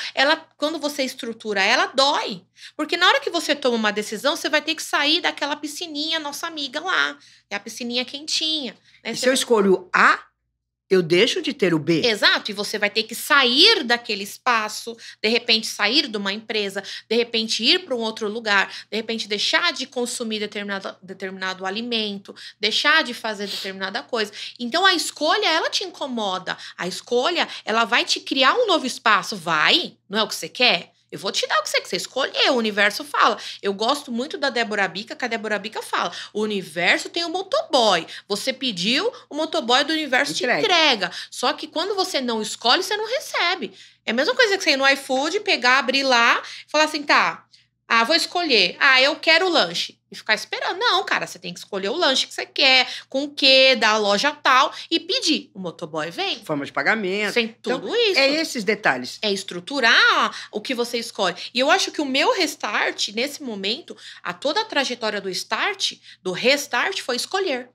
quando você estrutura, ela dói. Porque na hora que você toma uma decisão, você vai ter que sair daquela piscininha, nossa amiga lá. É a piscininha quentinha. Né? E se eu escolho A, eu deixo de ter o B. Exato, e você vai ter que sair daquele espaço, de repente sair de uma empresa, de repente ir para um outro lugar, de repente deixar de consumir determinado alimento, deixar de fazer determinada coisa. Então a escolha, ela te incomoda. A escolha, ela vai te criar um novo espaço. Vai? Não é o que você quer? Eu vou te dar o que você escolher, o universo fala. Eu gosto muito da Débora Bica, que a Débora Bica fala. O universo tem um motoboy. Você pediu, o motoboy do universo te entrega. Só que quando você não escolhe, você não recebe. É a mesma coisa que você ir no iFood, pegar, abrir lá e falar assim, tá, vou escolher. Eu quero o lanche. E ficar esperando. Não, cara, você tem que escolher o lanche que você quer, com o quê, da loja tal, e pedir. O motoboy vem. Forma de pagamento. Tem tudo isso. É esses detalhes. É estruturar o que você escolhe. E eu acho que o meu restart, nesse momento, toda a trajetória do start, do restart, foi escolher.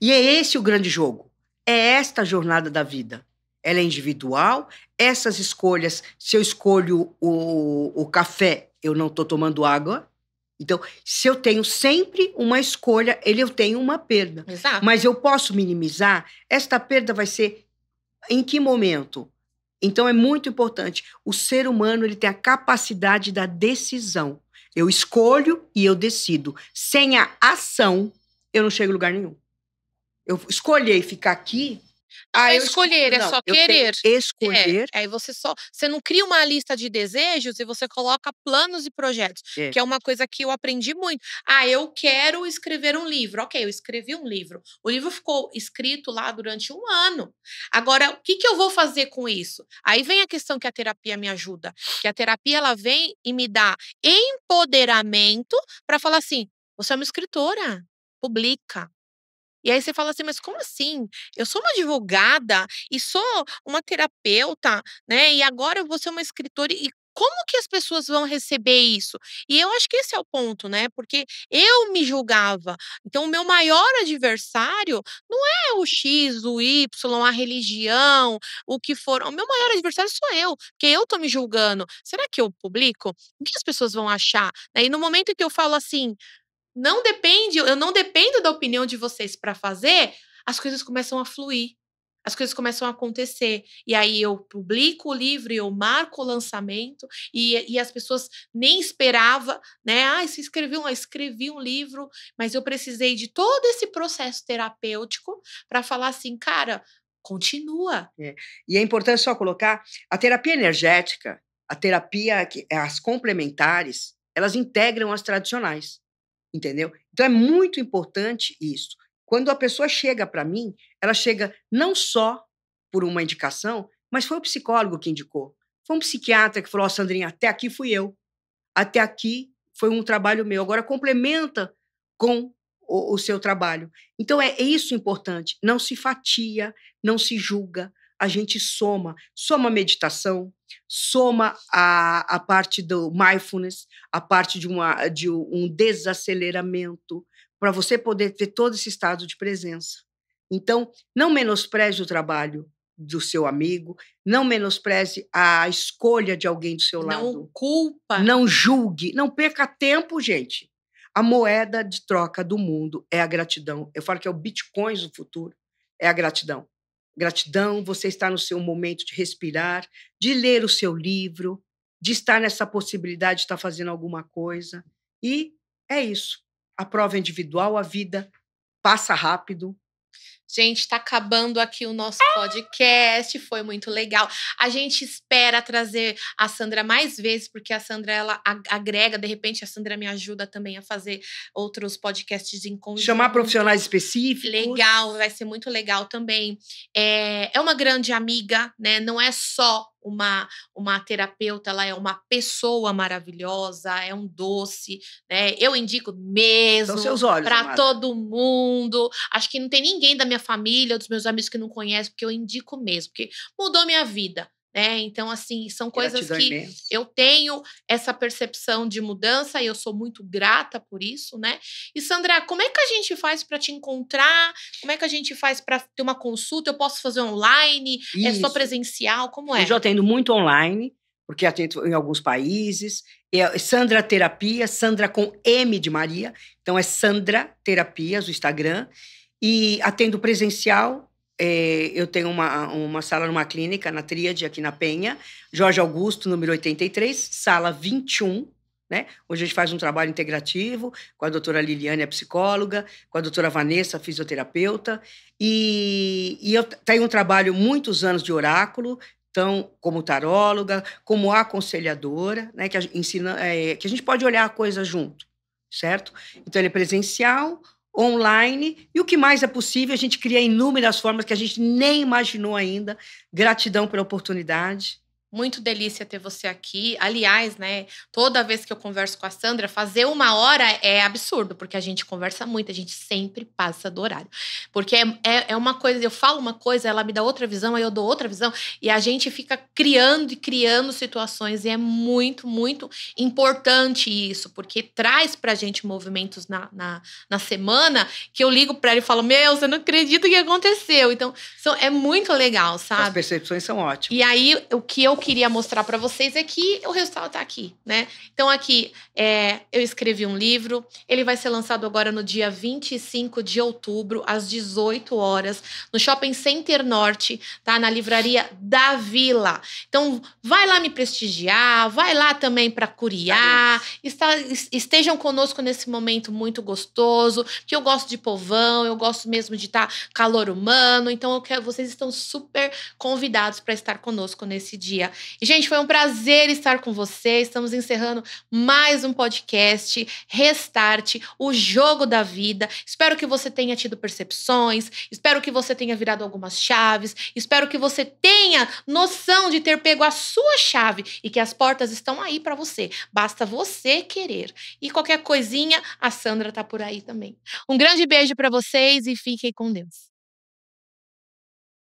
E é esse o grande jogo. É esta a jornada da vida. Ela é individual. Essas escolhas, se eu escolho o café, eu não estou tomando água. Então, se eu tenho sempre uma escolha, eu tenho uma perda. Exato. Mas eu posso minimizar. Esta perda vai ser em que momento? Então, é muito importante. O ser humano ele tem a capacidade da decisão. Eu escolho e eu decido. Sem a ação, eu não chego em lugar nenhum. Eu escolher ficar aqui... escolher, é só querer. Escolher. Aí você não cria uma lista de desejos e você coloca planos e projetos. Que é uma coisa que eu aprendi muito. Eu quero escrever um livro. Ok, eu escrevi um livro. O livro ficou escrito lá durante 1 ano. Agora, o que eu vou fazer com isso? Aí vem a questão que a terapia me ajuda. Que a terapia, ela vem e me dá empoderamento para falar assim, você é uma escritora, publica. E aí você fala assim, mas como assim? Eu sou uma advogada e sou uma terapeuta, né? E agora eu vou ser uma escritora. E como que as pessoas vão receber isso? E eu acho que esse é o ponto, né? Porque eu me julgava. Então, o meu maior adversário não é o X, o Y, a religião, o que for. O meu maior adversário sou eu, porque eu tô me julgando. Será que eu publico? O que as pessoas vão achar? E no momento que eu falo assim, eu não dependo da opinião de vocês para fazer, as coisas começam a fluir, as coisas começam a acontecer. E aí eu publico o livro, eu marco o lançamento, e as pessoas nem esperavam, né? Você escrevi um livro, mas eu precisei de todo esse processo terapêutico para falar assim, cara, continua. E é importante só colocar, a terapia energética, as complementares, elas integram as tradicionais. Entendeu? Então, é muito importante isso. Quando a pessoa chega para mim, ela chega não só por uma indicação, mas foi o psicólogo que indicou. Foi um psiquiatra que falou, Sandrinha, até aqui fui eu. Até aqui foi um trabalho meu. Agora complementa com o seu trabalho. Então, é isso importante. Não se fatia, não se julga. A gente soma a meditação, a parte do mindfulness, a parte de um desaceleramento, para você poder ter todo esse estado de presença. Então, não menospreze o trabalho do seu amigo, não menospreze a escolha de alguém do seu lado. Não culpa. Não julgue, não perca tempo, gente. A moeda de troca do mundo é a gratidão. Eu falo que é o Bitcoin do futuro, é a gratidão. Gratidão, você está no seu momento de respirar, de ler o seu livro, de estar nessa possibilidade de estar fazendo alguma coisa. E é isso. A prova é individual, a vida passa rápido. Gente, está acabando aqui o nosso podcast, foi muito legal. A gente espera trazer a Sandra mais vezes, porque a Sandra, ela agrega, de repente a Sandra me ajuda também a fazer outros podcasts em conjunto. Chamar profissionais específicos. Legal, vai ser muito legal também. É uma grande amiga, né? Não é só uma terapeuta, ela é uma pessoa maravilhosa, é um doce, né? Eu indico mesmo para todo mundo. Acho que não tem ninguém da minha família, dos meus amigos que não conhecem, porque eu indico mesmo, porque mudou minha vida. né? Então, assim, são coisas que eu tenho essa percepção de mudança e eu sou muito grata por isso, né? E, Sandra, como é que a gente faz para te encontrar? Como é que a gente faz para ter uma consulta? Eu posso fazer online? Isso. É só presencial? Como é? Eu já atendo muito online, porque atendo em alguns países. É Sandra Terapia, Sandra com M de Maria. Então, é Sandra Terapias, o Instagram. E atendo presencial. Eu tenho uma sala numa clínica, na Tríade, aqui na Penha. Jorge Augusto, número 83, sala 21. Né? Hoje a gente faz um trabalho integrativo com a doutora Liliane, a psicóloga, com a doutora Vanessa, a fisioterapeuta. E eu tenho um trabalho muitos anos de oráculo, então, como taróloga, como aconselhadora, né, que ensina, que a gente pode olhar a coisa junto, certo? Então, ele é presencial, online, e o que mais é possível, a gente cria inúmeras formas que a gente nem imaginou ainda. Gratidão pela oportunidade. Muito delícia ter você aqui. Aliás, né, toda vez que eu converso com a Sandra, fazer 1 hora é absurdo, porque a gente conversa muito, a gente sempre passa do horário. Porque é uma coisa, eu falo uma coisa, ela me dá outra visão, aí eu dou outra visão, e a gente fica criando e criando situações, e é muito, muito importante isso, porque traz pra gente movimentos na semana, que eu ligo pra ela e falo, meu, você não acredita o que aconteceu. Então, é muito legal, sabe? As percepções são ótimas. E aí, o que eu queria mostrar para vocês é que o resultado tá aqui, né? Então, aqui, eu escrevi um livro, ele vai ser lançado agora no dia 25 de outubro, às 18 horas, no Shopping Center Norte, tá? Na livraria da Vila. Então, vai lá me prestigiar, vai lá também para curiar, estejam conosco nesse momento muito gostoso, que eu gosto de povão, eu gosto mesmo de estar calor humano, então vocês estão super convidados para estar conosco nesse dia. E, gente, foi um prazer estar com vocês. Estamos encerrando mais um podcast, Restart, o jogo da vida. Espero que você tenha tido percepções, espero que você tenha virado algumas chaves, espero que você tenha noção de ter pego a sua chave e que as portas estão aí para você. Basta você querer. E qualquer coisinha, a Sandra tá por aí também. Um grande beijo para vocês e fiquem com Deus.